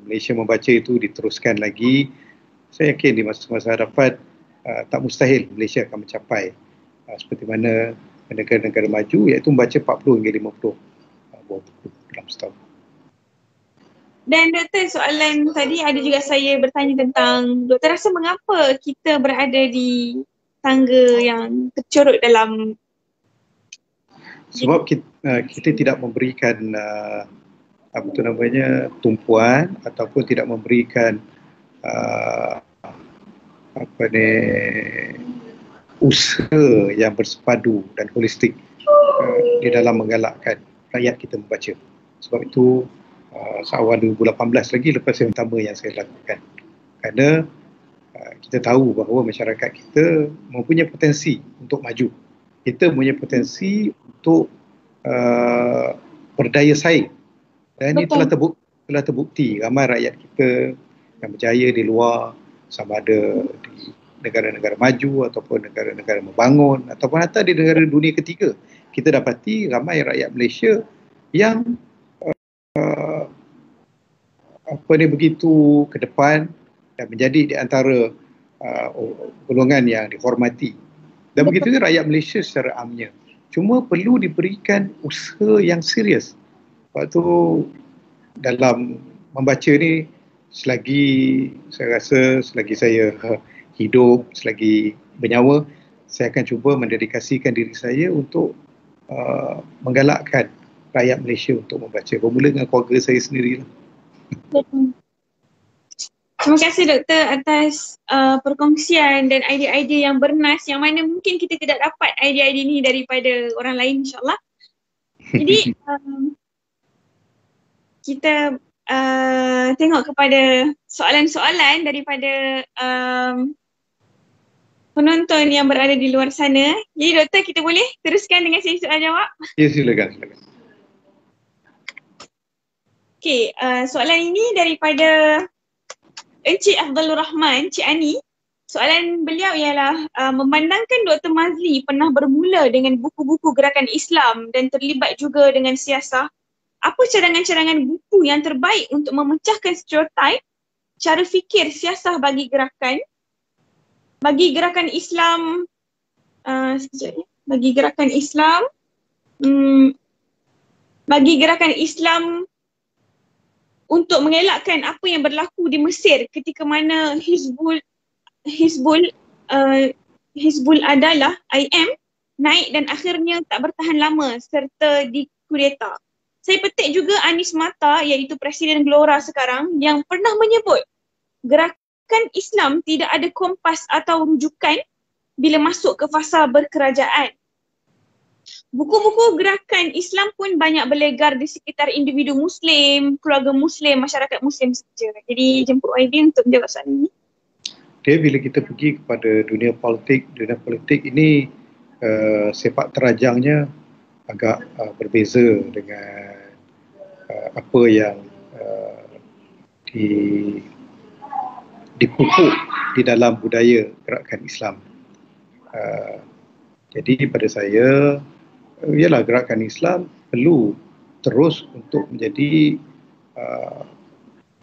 Malaysia membaca itu diteruskan lagi, saya yakin di masa-masa hadapan tak mustahil Malaysia akan mencapai seperti mana negara-negara maju, iaitu membaca 40 hingga 50 buah buku dalam setahun. Dan doktor, soalan tadi ada juga saya bertanya tentang, doktor rasa mengapa kita berada di tangga yang tercorot dalam, sebab kita tidak memberikan tumpuan ataupun tidak memberikan usaha yang bersepadu dan holistik di dalam menggalakkan rakyat kita membaca. Sebab itu seawal 2018 lagi lepas yang pertama yang saya lakukan, kerana kita tahu bahawa masyarakat kita mempunyai potensi untuk maju, kita mempunyai potensi untuk berdaya saing, dan ini telah terbukti ramai rakyat kita yang berjaya di luar, sama ada di negara-negara maju ataupun negara-negara membangun ataupun hatta di negara dunia ketiga. Kita dapati ramai rakyat Malaysia yang begitu ke depan dan menjadi di antara golongan yang dihormati. Dan begitu juga rakyat Malaysia secara amnya. Cuma perlu diberikan usaha yang serius. Sebab tu dalam membaca ni, selagi saya hidup, selagi bernyawa, saya akan cuba mendedikasikan diri saya untuk menggalakkan rakyat Malaysia untuk membaca. Bermula dengan keluarga saya sendirilah. Terima kasih doktor atas perkongsian dan idea-idea yang bernas, yang mana mungkin kita tidak dapat idea-idea ni daripada orang lain, insyaAllah. Jadi kita tengok kepada soalan-soalan daripada penonton yang berada di luar sana. Jadi doktor, kita boleh teruskan dengan sesi soal jawab? Ya, silakan. Okey, soalan ini daripada Encik Afdalur Rahman, Cik Ani. Soalan beliau ialah, memandangkan Dr. Mazli pernah bermula dengan buku-buku gerakan Islam dan terlibat juga dengan siasah, apa cadangan-cadangan buku yang terbaik untuk memecahkan stereotip cara fikir siasah bagi gerakan Islam, bagi gerakan Islam untuk mengelakkan apa yang berlaku di Mesir ketika mana Hizbul Adalah IM naik dan akhirnya tak bertahan lama serta dikudeta. Saya petik juga Anies Mata, iaitu Presiden Gelora sekarang, yang pernah menyebut gerakan Islam tidak ada kompas atau rujukan bila masuk ke fasa berkerajaan. Buku-buku gerakan Islam pun banyak berlegar di sekitar individu Muslim, keluarga Muslim, masyarakat Muslim saja. Jadi jemput YB untuk menjawab soalan ini. Okay, bila kita pergi kepada dunia politik ini sepak terajangnya agak berbeza dengan apa yang dipupuk di dalam budaya gerakan Islam. Jadi pada saya, ialah gerakan Islam perlu terus untuk menjadi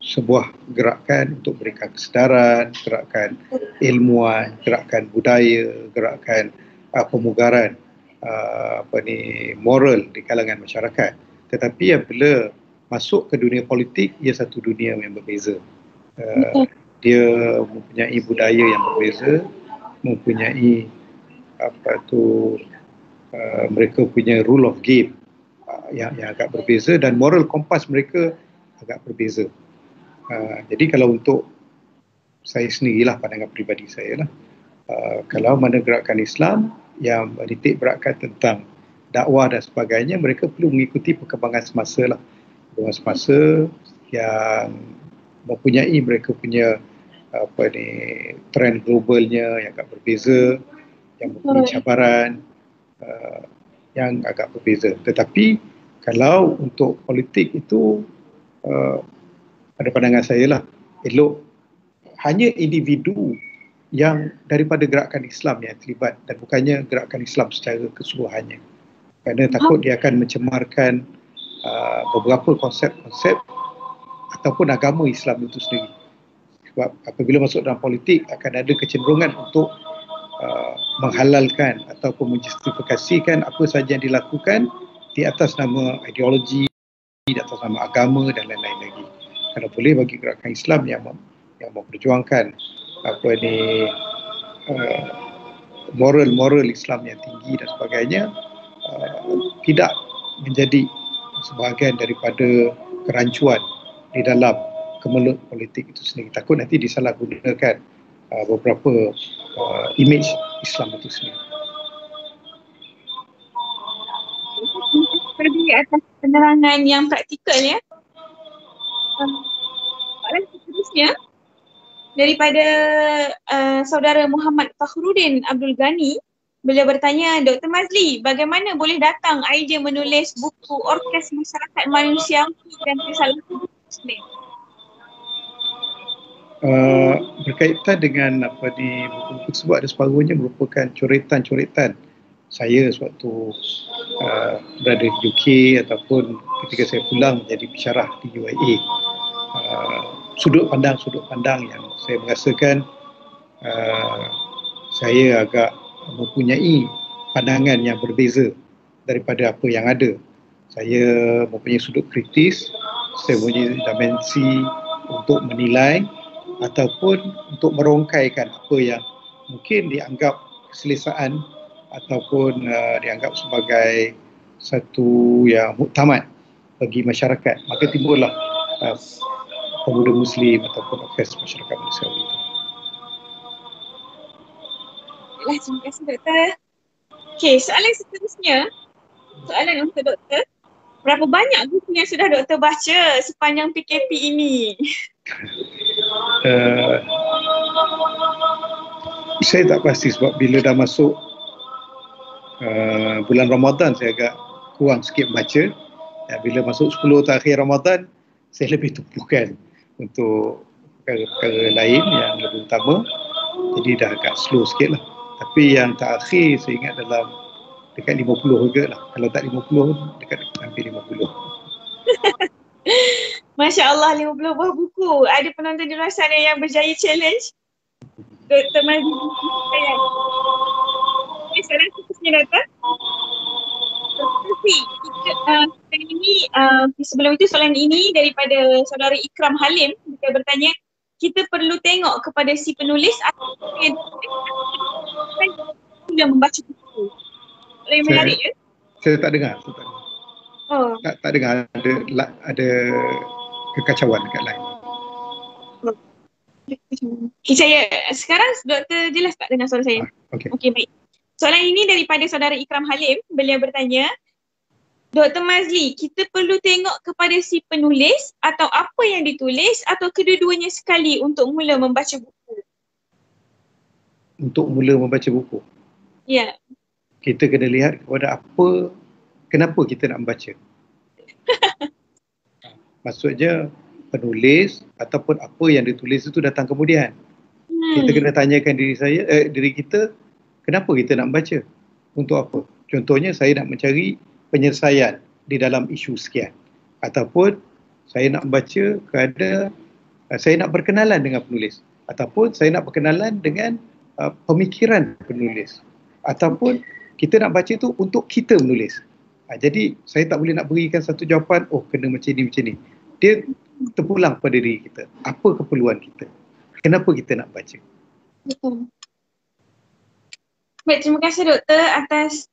sebuah gerakan untuk memberikan kesedaran, gerakan ilmuwan, gerakan budaya, gerakan pemugaran moral di kalangan masyarakat. Tetapi apabila masuk ke dunia politik, ia satu dunia yang berbeza. Dia mempunyai budaya yang berbeza, mempunyai mereka punya rule of game yang agak berbeza, dan moral kompas mereka agak berbeza. Jadi kalau untuk saya sendirilah, pandangan peribadi saya lah, kalau mana gerakan Islam yang menitik beratkan tentang dakwah dan sebagainya, mereka perlu mengikuti perkembangan semasa lah. Perkembangan semasa yang mempunyai mereka punya trend globalnya yang agak berbeza, yang mempunyai cabaran yang agak berbeza. Tetapi kalau untuk politik itu, pada pandangan saya lah, elok hanya individu yang daripada gerakan Islam yang terlibat, dan bukannya gerakan Islam secara keseluruhannya. Kerana takut dia akan mencemarkan beberapa konsep-konsep ataupun agama Islam itu sendiri. Sebab apabila masuk dalam politik, akan ada kecenderungan untuk menghalalkan ataupun menjustifikasikan apa sahaja yang dilakukan di atas nama ideologi, di atas nama agama dan lain-lain lagi. Mana boleh bagi gerakan Islam yang memperjuangkan moral Islam yang tinggi dan sebagainya, tidak menjadi sebahagian daripada kerancuan di dalam kemelut politik itu sendiri. Takut nanti disalahgunakan beberapa image Islam itu sendiri. Pergi atas penerangan yang praktikal ya. Soalan seterusnya daripada saudara Muhammad Fakhruddin Abdul Ghani. Beliau bertanya, Dr. Mazli, bagaimana boleh datang idea menulis buku Orkes Masyarakat Manusiawi dan Kesalahan Muslim? Berkaitan dengan buku tersebut, ada separuhnya merupakan coretan-coretan saya sewaktu berada di UK ataupun ketika saya pulang menjadi pensyarah di UIA. Sudut pandang yang saya merasakan saya agak mempunyai pandangan yang berbeza daripada apa yang ada. Saya mempunyai sudut kritis, saya mempunyai dimensi untuk menilai ataupun untuk merongkaikan apa yang mungkin dianggap keselesaan ataupun dianggap sebagai satu yang muktamad bagi masyarakat. Maka timbullah pemuda Muslim ataupun Orkes Masyarakat Manusiawi itu. Baiklah, terima kasih Doktor. Okey, soalan seterusnya, soalan untuk Doktor. Berapa banyak buku yang sudah Doktor baca sepanjang PKP ini? Saya tak pasti sebab bila dah masuk bulan Ramadan saya agak kurang sikit baca. Bila masuk 10 terakhir Ramadan saya lebih tumpukan untuk perkara-perkara lain yang lebih utama. Jadi dah agak slow sikit lah. Tapi yang terakhir saya ingat dalam dekat 50 juga lah. Kalau tak 50, dekat hampir 50. Masya Allah, 50 buah buku. Ada penonton di luar sana yang berjaya challenge Dr. Mazli. Okay, soalan seterusnya Doktor. Sebelum itu soalan ini daripada saudara Ikram Halim. Dia bertanya, kita perlu tengok kepada si penulis atau yang membaca buku. Soalan yang menarik ya? Saya tak dengar. Oh. Tak dengar ada kekacauan dekat lain. Saya sekarang Doktor jelas tak dengar suara saya? Okey, baik. Soalan ini daripada saudara Ikram Halim. Beliau bertanya, Dr. Mazli, kita perlu tengok kepada si penulis atau apa yang ditulis atau kedua-duanya sekali untuk mula membaca buku? Untuk mula membaca buku? Ya. Kita kena lihat kepada kenapa kita nak membaca. Maksudnya penulis ataupun apa yang ditulis itu datang kemudian. Kita kena tanyakan diri kita, kenapa kita nak membaca? Untuk apa? Contohnya saya nak mencari penyelesaian di dalam isu sekian. Ataupun saya nak membaca kerana saya nak berkenalan dengan penulis. Ataupun saya nak berkenalan dengan pemikiran penulis. Ataupun kita nak baca tu untuk kita menulis. Jadi saya tak boleh nak berikan satu jawapan, kena macam ni. Dia terpulang pada diri kita. Apa keperluan kita? Kenapa kita nak baca? Betul. Baik, terima kasih Doktor atas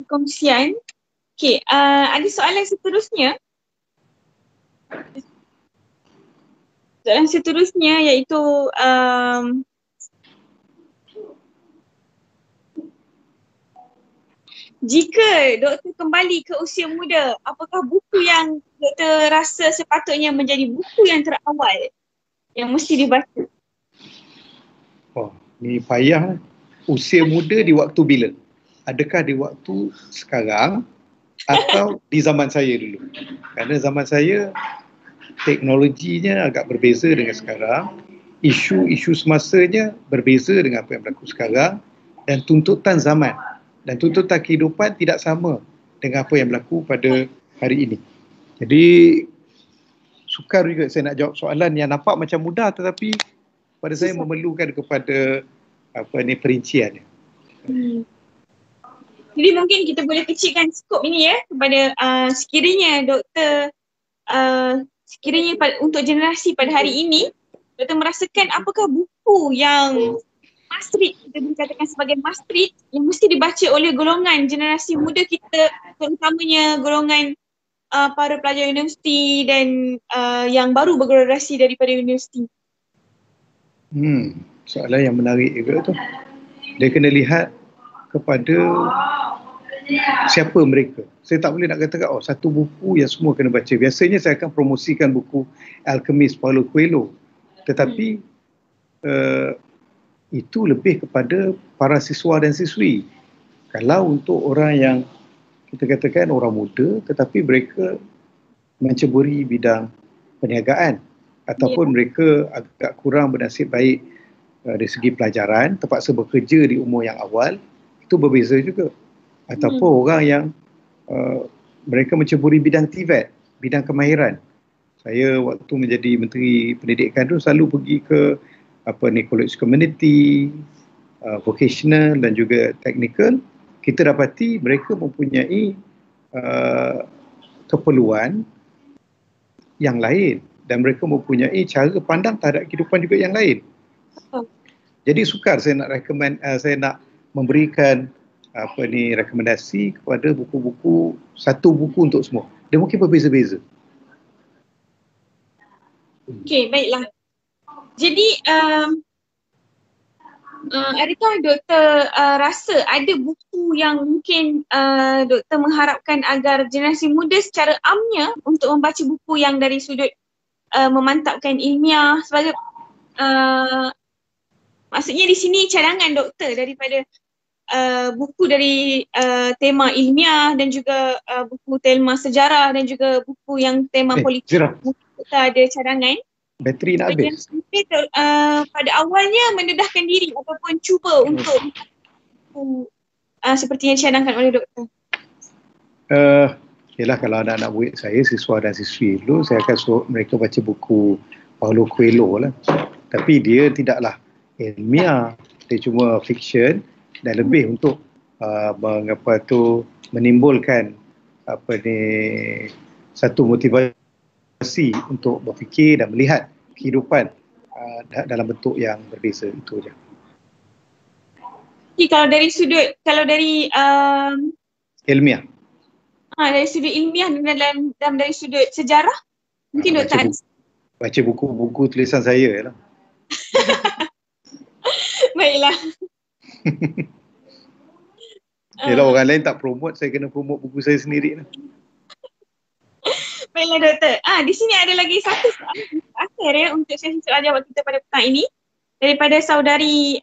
kongsian. Okey, ada soalan seterusnya. Soalan seterusnya iaitu jika Doktor kembali ke usia muda, apakah buku yang Doktor rasa sepatutnya menjadi buku yang terawal yang mesti dibaca? Ni payah. Usia muda di waktu bila? Adakah di waktu sekarang atau di zaman saya dulu? Kerana zaman saya teknologinya agak berbeza dengan sekarang, isu-isu semasanya berbeza dengan apa yang berlaku sekarang, dan tuntutan zaman dan tuntutan kehidupan tidak sama dengan apa yang berlaku pada hari ini. Jadi sukar juga saya nak jawab soalan yang nampak macam mudah tetapi pada saya memerlukan kepada perinciannya. Jadi mungkin kita boleh kecilkan skop ini ya kepada sekiranya Doktor sekiranya untuk generasi pada hari ini, doktor merasakan apakah buku yang must read, kita boleh katakan sebagai must read, yang mesti dibaca oleh golongan generasi muda kita, terutamanya golongan para pelajar universiti dan yang baru bergraduasi daripada universiti? Soalan yang menarik juga tu. Dia kena lihat kepada siapa mereka. Saya tak boleh nak katakan satu buku yang semua kena baca. Biasanya saya akan promosikan buku Alchemist Paulo Coelho. Tetapi itu lebih kepada para siswa dan siswi. Kalau untuk orang yang kita katakan orang muda tetapi mereka menceburi bidang perniagaan ataupun mereka agak kurang bernasib baik dari segi pelajaran, terpaksa bekerja di umur yang awal, itu berbeza juga. Ataupun orang yang mereka menceburi bidang TVET, bidang kemahiran. Saya waktu menjadi Menteri Pendidikan tu selalu pergi ke college community, vocational dan juga technical. Kita dapati mereka mempunyai keperluan yang lain dan mereka mempunyai cara pandang terhadap kehidupan juga yang lain. Jadi sukar saya nak saya nak memberikan rekomendasi kepada buku-buku, satu buku untuk semua. Dia mungkin berbeza-beza. Okey, baiklah. Jadi adakah doktor rasa ada buku yang mungkin doktor mengharapkan agar generasi muda secara amnya untuk membaca buku yang dari sudut memantapkan ilmiah sebagai maksudnya di sini cadangan doktor daripada buku dari tema ilmiah dan juga buku tema sejarah dan juga buku yang tema politik. Kita ada cadangan. Bateri nak habis. Pada awalnya mendedahkan diri ataupun cuba untuk seperti yang cadangkan oleh doktor. Yalah, kalau anak-anak murid saya, siswa dan siswi dulu, saya akan suruh mereka baca buku Paulo Coelho lah. Tapi dia tidaklah ilmiah, dia cuma fiction dan lebih untuk menimbulkan satu motivasi untuk berfikir dan melihat kehidupan dalam bentuk yang berbeza. Itu je. Kalau dari ilmiah. Dari sudut ilmiah dan dari sudut sejarah mungkin doktor baca buku-buku tulisan saya lah. Baiklah. Yalah, orang lain tak promote, saya kena promote buku saya sendiri lah. Baiklah doktor. Di sini ada lagi satu soalan akhir untuk sesi soalan jawab kita pada petang ini daripada saudari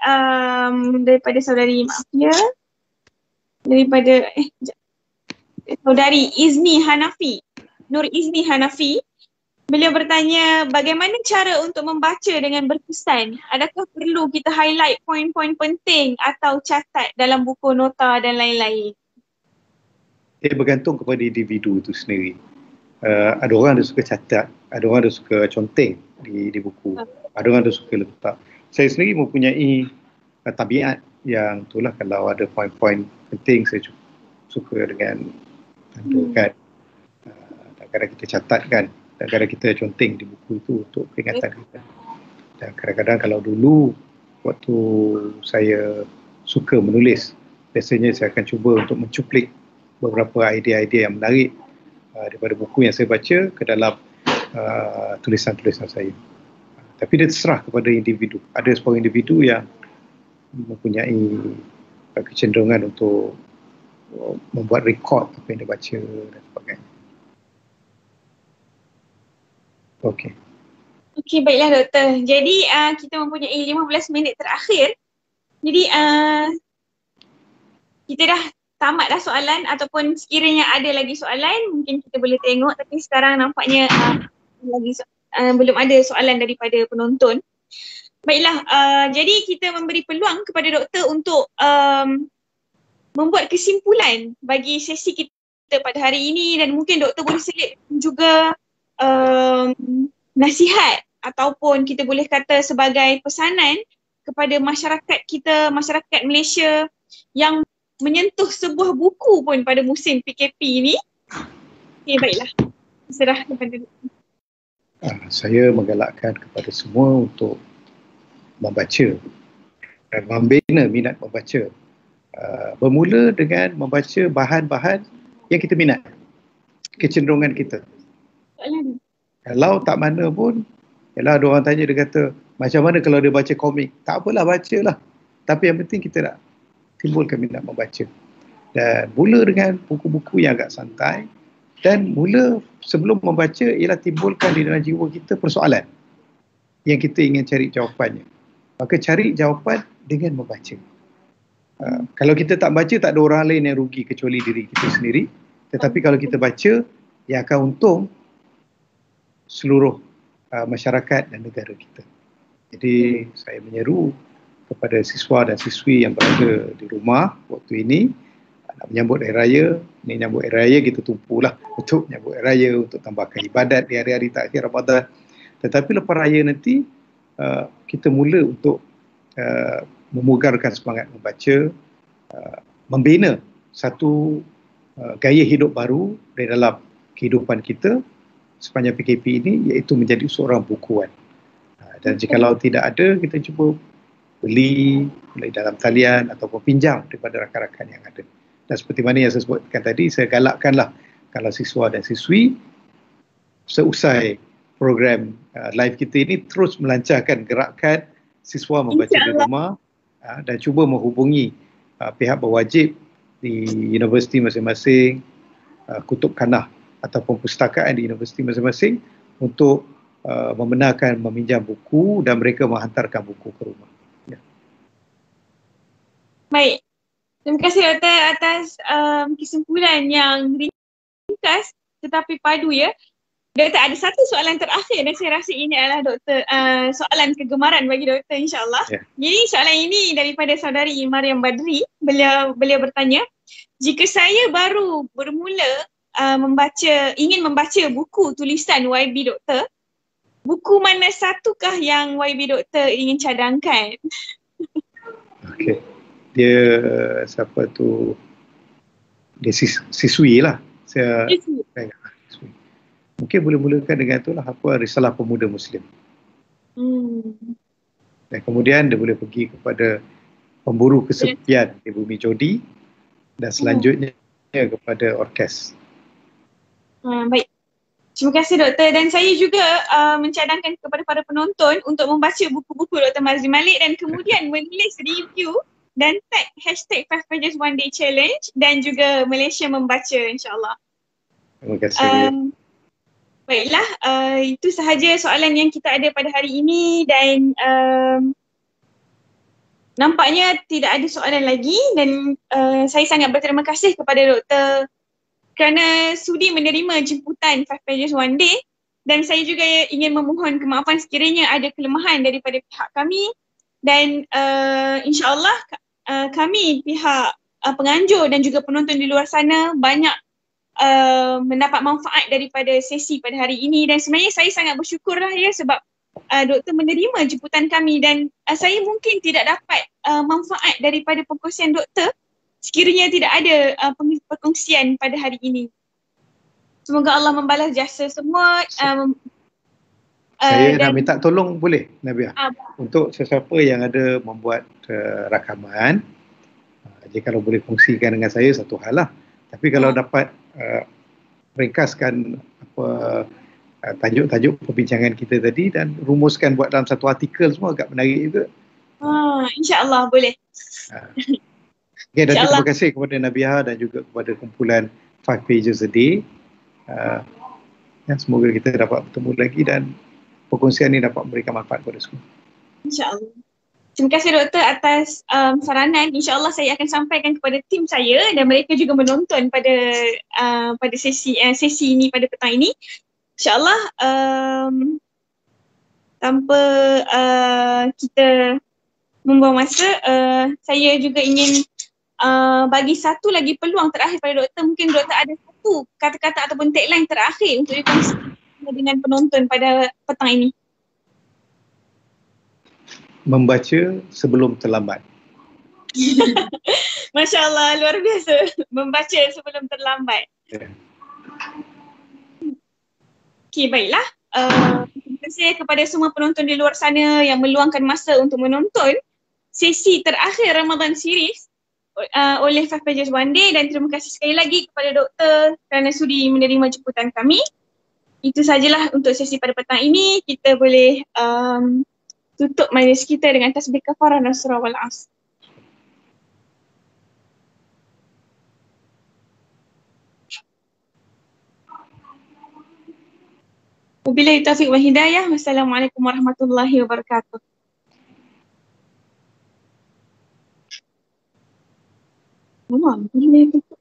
saudari Izni Hanafi, Nur Izni Hanafi. Beliau bertanya, bagaimana cara untuk membaca dengan berkesan? Adakah perlu kita highlight poin-poin penting atau catat dalam buku nota dan lain-lain? Ia bergantung kepada individu itu sendiri. Ada orang dia suka catat, ada orang dia suka conteng di buku, ada orang dia suka letak. Saya sendiri mempunyai tabiat yang itulah, kalau ada poin-poin penting saya suka dengan tanda kad. Kadang-kadang kita catatkan, kadang-kadang kita conteng di buku itu untuk peringatan kita. Dan kadang-kadang kalau dulu waktu saya suka menulis, biasanya saya akan cuba untuk mencuplik beberapa idea-idea yang menarik daripada buku yang saya baca ke dalam tulisan-tulisan saya. Tapi dia terserah kepada individu. Ada sebuah individu yang mempunyai kecenderungan untuk membuat rekod apa yang dia baca dan sebagainya. Okey, baiklah doktor. Jadi kita mempunyai 15 minit terakhir. Jadi kita dah tamat dah soalan, ataupun sekiranya ada lagi soalan mungkin kita boleh tengok, tapi sekarang nampaknya belum ada soalan daripada penonton. Baiklah, jadi kita memberi peluang kepada doktor untuk membuat kesimpulan bagi sesi kita pada hari ini, dan mungkin doktor boleh selit juga nasihat ataupun kita boleh kata sebagai pesanan kepada masyarakat kita, masyarakat Malaysia yang menyentuh sebuah buku pun pada musim PKP ini. Okey, baiklah. Serah kepada doktor. Saya menggalakkan kepada semua untuk membaca dan membina minat membaca. Bermula dengan membaca bahan-bahan yang kita minat, kecenderungan kita. Kalau tak mana pun, yalah ada orang tanya, dia kata, macam mana kalau dia baca komik? Tak apalah, bacalah. Tapi yang penting kita nak timbulkan minat membaca. Dan mula dengan buku-buku yang agak santai, dan mula sebelum membaca ialah timbulkan di dalam jiwa kita persoalan yang kita ingin cari jawapannya. Maka cari jawapan dengan membaca. Kalau kita tak baca, tak ada orang lain yang rugi kecuali diri kita sendiri. Tetapi kalau kita baca, yang akan untung seluruh masyarakat dan negara kita. Jadi saya menyeru kepada siswa dan siswi yang berada di rumah waktu ini, nak menyambut Hari Raya. Ni menyambut Hari Raya, kita tumpulah untuk menyambut Hari Raya, untuk tambahkan ibadat di hari-hari takhir Ramadan. Tetapi lepas Raya nanti, kita mula untuk memugarkan semangat membaca, membina satu gaya hidup baru di dalam kehidupan kita sepanjang PKP ini, iaitu menjadi seorang bukuan. Dan jikalau tidak ada, kita cuba beli dalam talian ataupun pinjam daripada rakan-rakan yang ada. Dan seperti mana yang saya sebutkan tadi, saya galakkanlah kalau siswa dan siswi seusai program live kita ini terus melancarkan gerakan siswa membaca di rumah, dan cuba menghubungi pihak berwajib di universiti masing-masing, kutub kanah ataupun pustakaan di universiti masing-masing untuk membenarkan meminjam buku dan mereka menghantarkan buku ke rumah. Ya. Baik. Terima kasih doktor atas kesimpulan yang ringkas tetapi padu ya. Doktor, ada satu soalan terakhir dan saya rasa ini adalah doktor soalan kegemaran bagi doktor insyaAllah. Yeah. Jadi soalan ini daripada saudari Mariam Badri. Beliau bertanya, jika saya baru bermula ingin membaca buku tulisan YB doktor, buku mana satukah yang YB doktor ingin cadangkan? Okey. Dia siapa tu? Dia siswi lah. Siswi. Mungkin boleh mulakan dengan itulah, apa, Risalah Pemuda Muslim. Dan kemudian dia boleh pergi kepada Pemburu Kesepian di Bumi Jodi, dan selanjutnya kepada Orkes. Baik. Terima kasih doktor, dan saya juga mencadangkan kepada para penonton untuk membaca buku-buku Dr. Mazli Malik dan kemudian menulis review dan tag hashtag 5 Pages One Day Challenge dan juga Malaysia Membaca insyaAllah. Terima kasih. Baiklah, itu sahaja soalan yang kita ada pada hari ini dan nampaknya tidak ada soalan lagi dan saya sangat berterima kasih kepada doktor kerana sudi menerima jemputan 5 Pages One Day, dan saya juga ingin memohon kemaafan sekiranya ada kelemahan daripada pihak kami, dan insyaAllah kami pihak penganjur dan juga penonton di luar sana banyak mendapat manfaat daripada sesi pada hari ini, dan sebenarnya saya sangat bersyukurlah ya sebab doktor menerima jemputan kami, dan saya mungkin tidak dapat manfaat daripada perkongsian doktor sekiranya tidak ada perkongsian pada hari ini. Semoga Allah membalas jasa semua. Saya nak minta tolong boleh Nabiah? Untuk sesiapa yang ada membuat rakaman, jika kalau boleh kongsikan dengan saya satu hal lah. Tapi kalau dapat ringkaskan tajuk-tajuk perbincangan kita tadi dan rumuskan buat dalam satu artikel semua, agak menarik juga. InsyaAllah boleh. Okay, dan terima kasih kepada Nabiah dan juga kepada kumpulan 5 Pages a Day. Semoga kita dapat bertemu lagi dan perkongsian ini dapat memberikan manfaat kepada semua. InsyaAllah. Terima kasih doktor atas saranan. InsyaAllah saya akan sampaikan kepada tim saya dan mereka juga menonton pada sesi ini pada petang ini. InsyaAllah tanpa kita membuang masa, saya juga ingin bagi satu lagi peluang terakhir pada doktor. Mungkin doktor ada satu kata-kata ataupun tagline terakhir untuk dikongsikan dengan penonton pada petang ini. Membaca sebelum terlambat. Masya Allah, luar biasa. Membaca sebelum terlambat. Okey, baiklah. Terima kasih kepada semua penonton di luar sana yang meluangkan masa untuk menonton sesi terakhir Ramadan Series oleh 5 Pages One Day, dan terima kasih sekali lagi kepada doktor kerana sudi menerima jemputan kami. Itu sajalah untuk sesi pada petang ini. Kita boleh tutup majlis kita dengan tasbih kafarah dan surah wal asr. Wabillahi taufiq wal hidayah. Wassalamualaikum warahmatullahi wabarakatuh. Boleh tutup.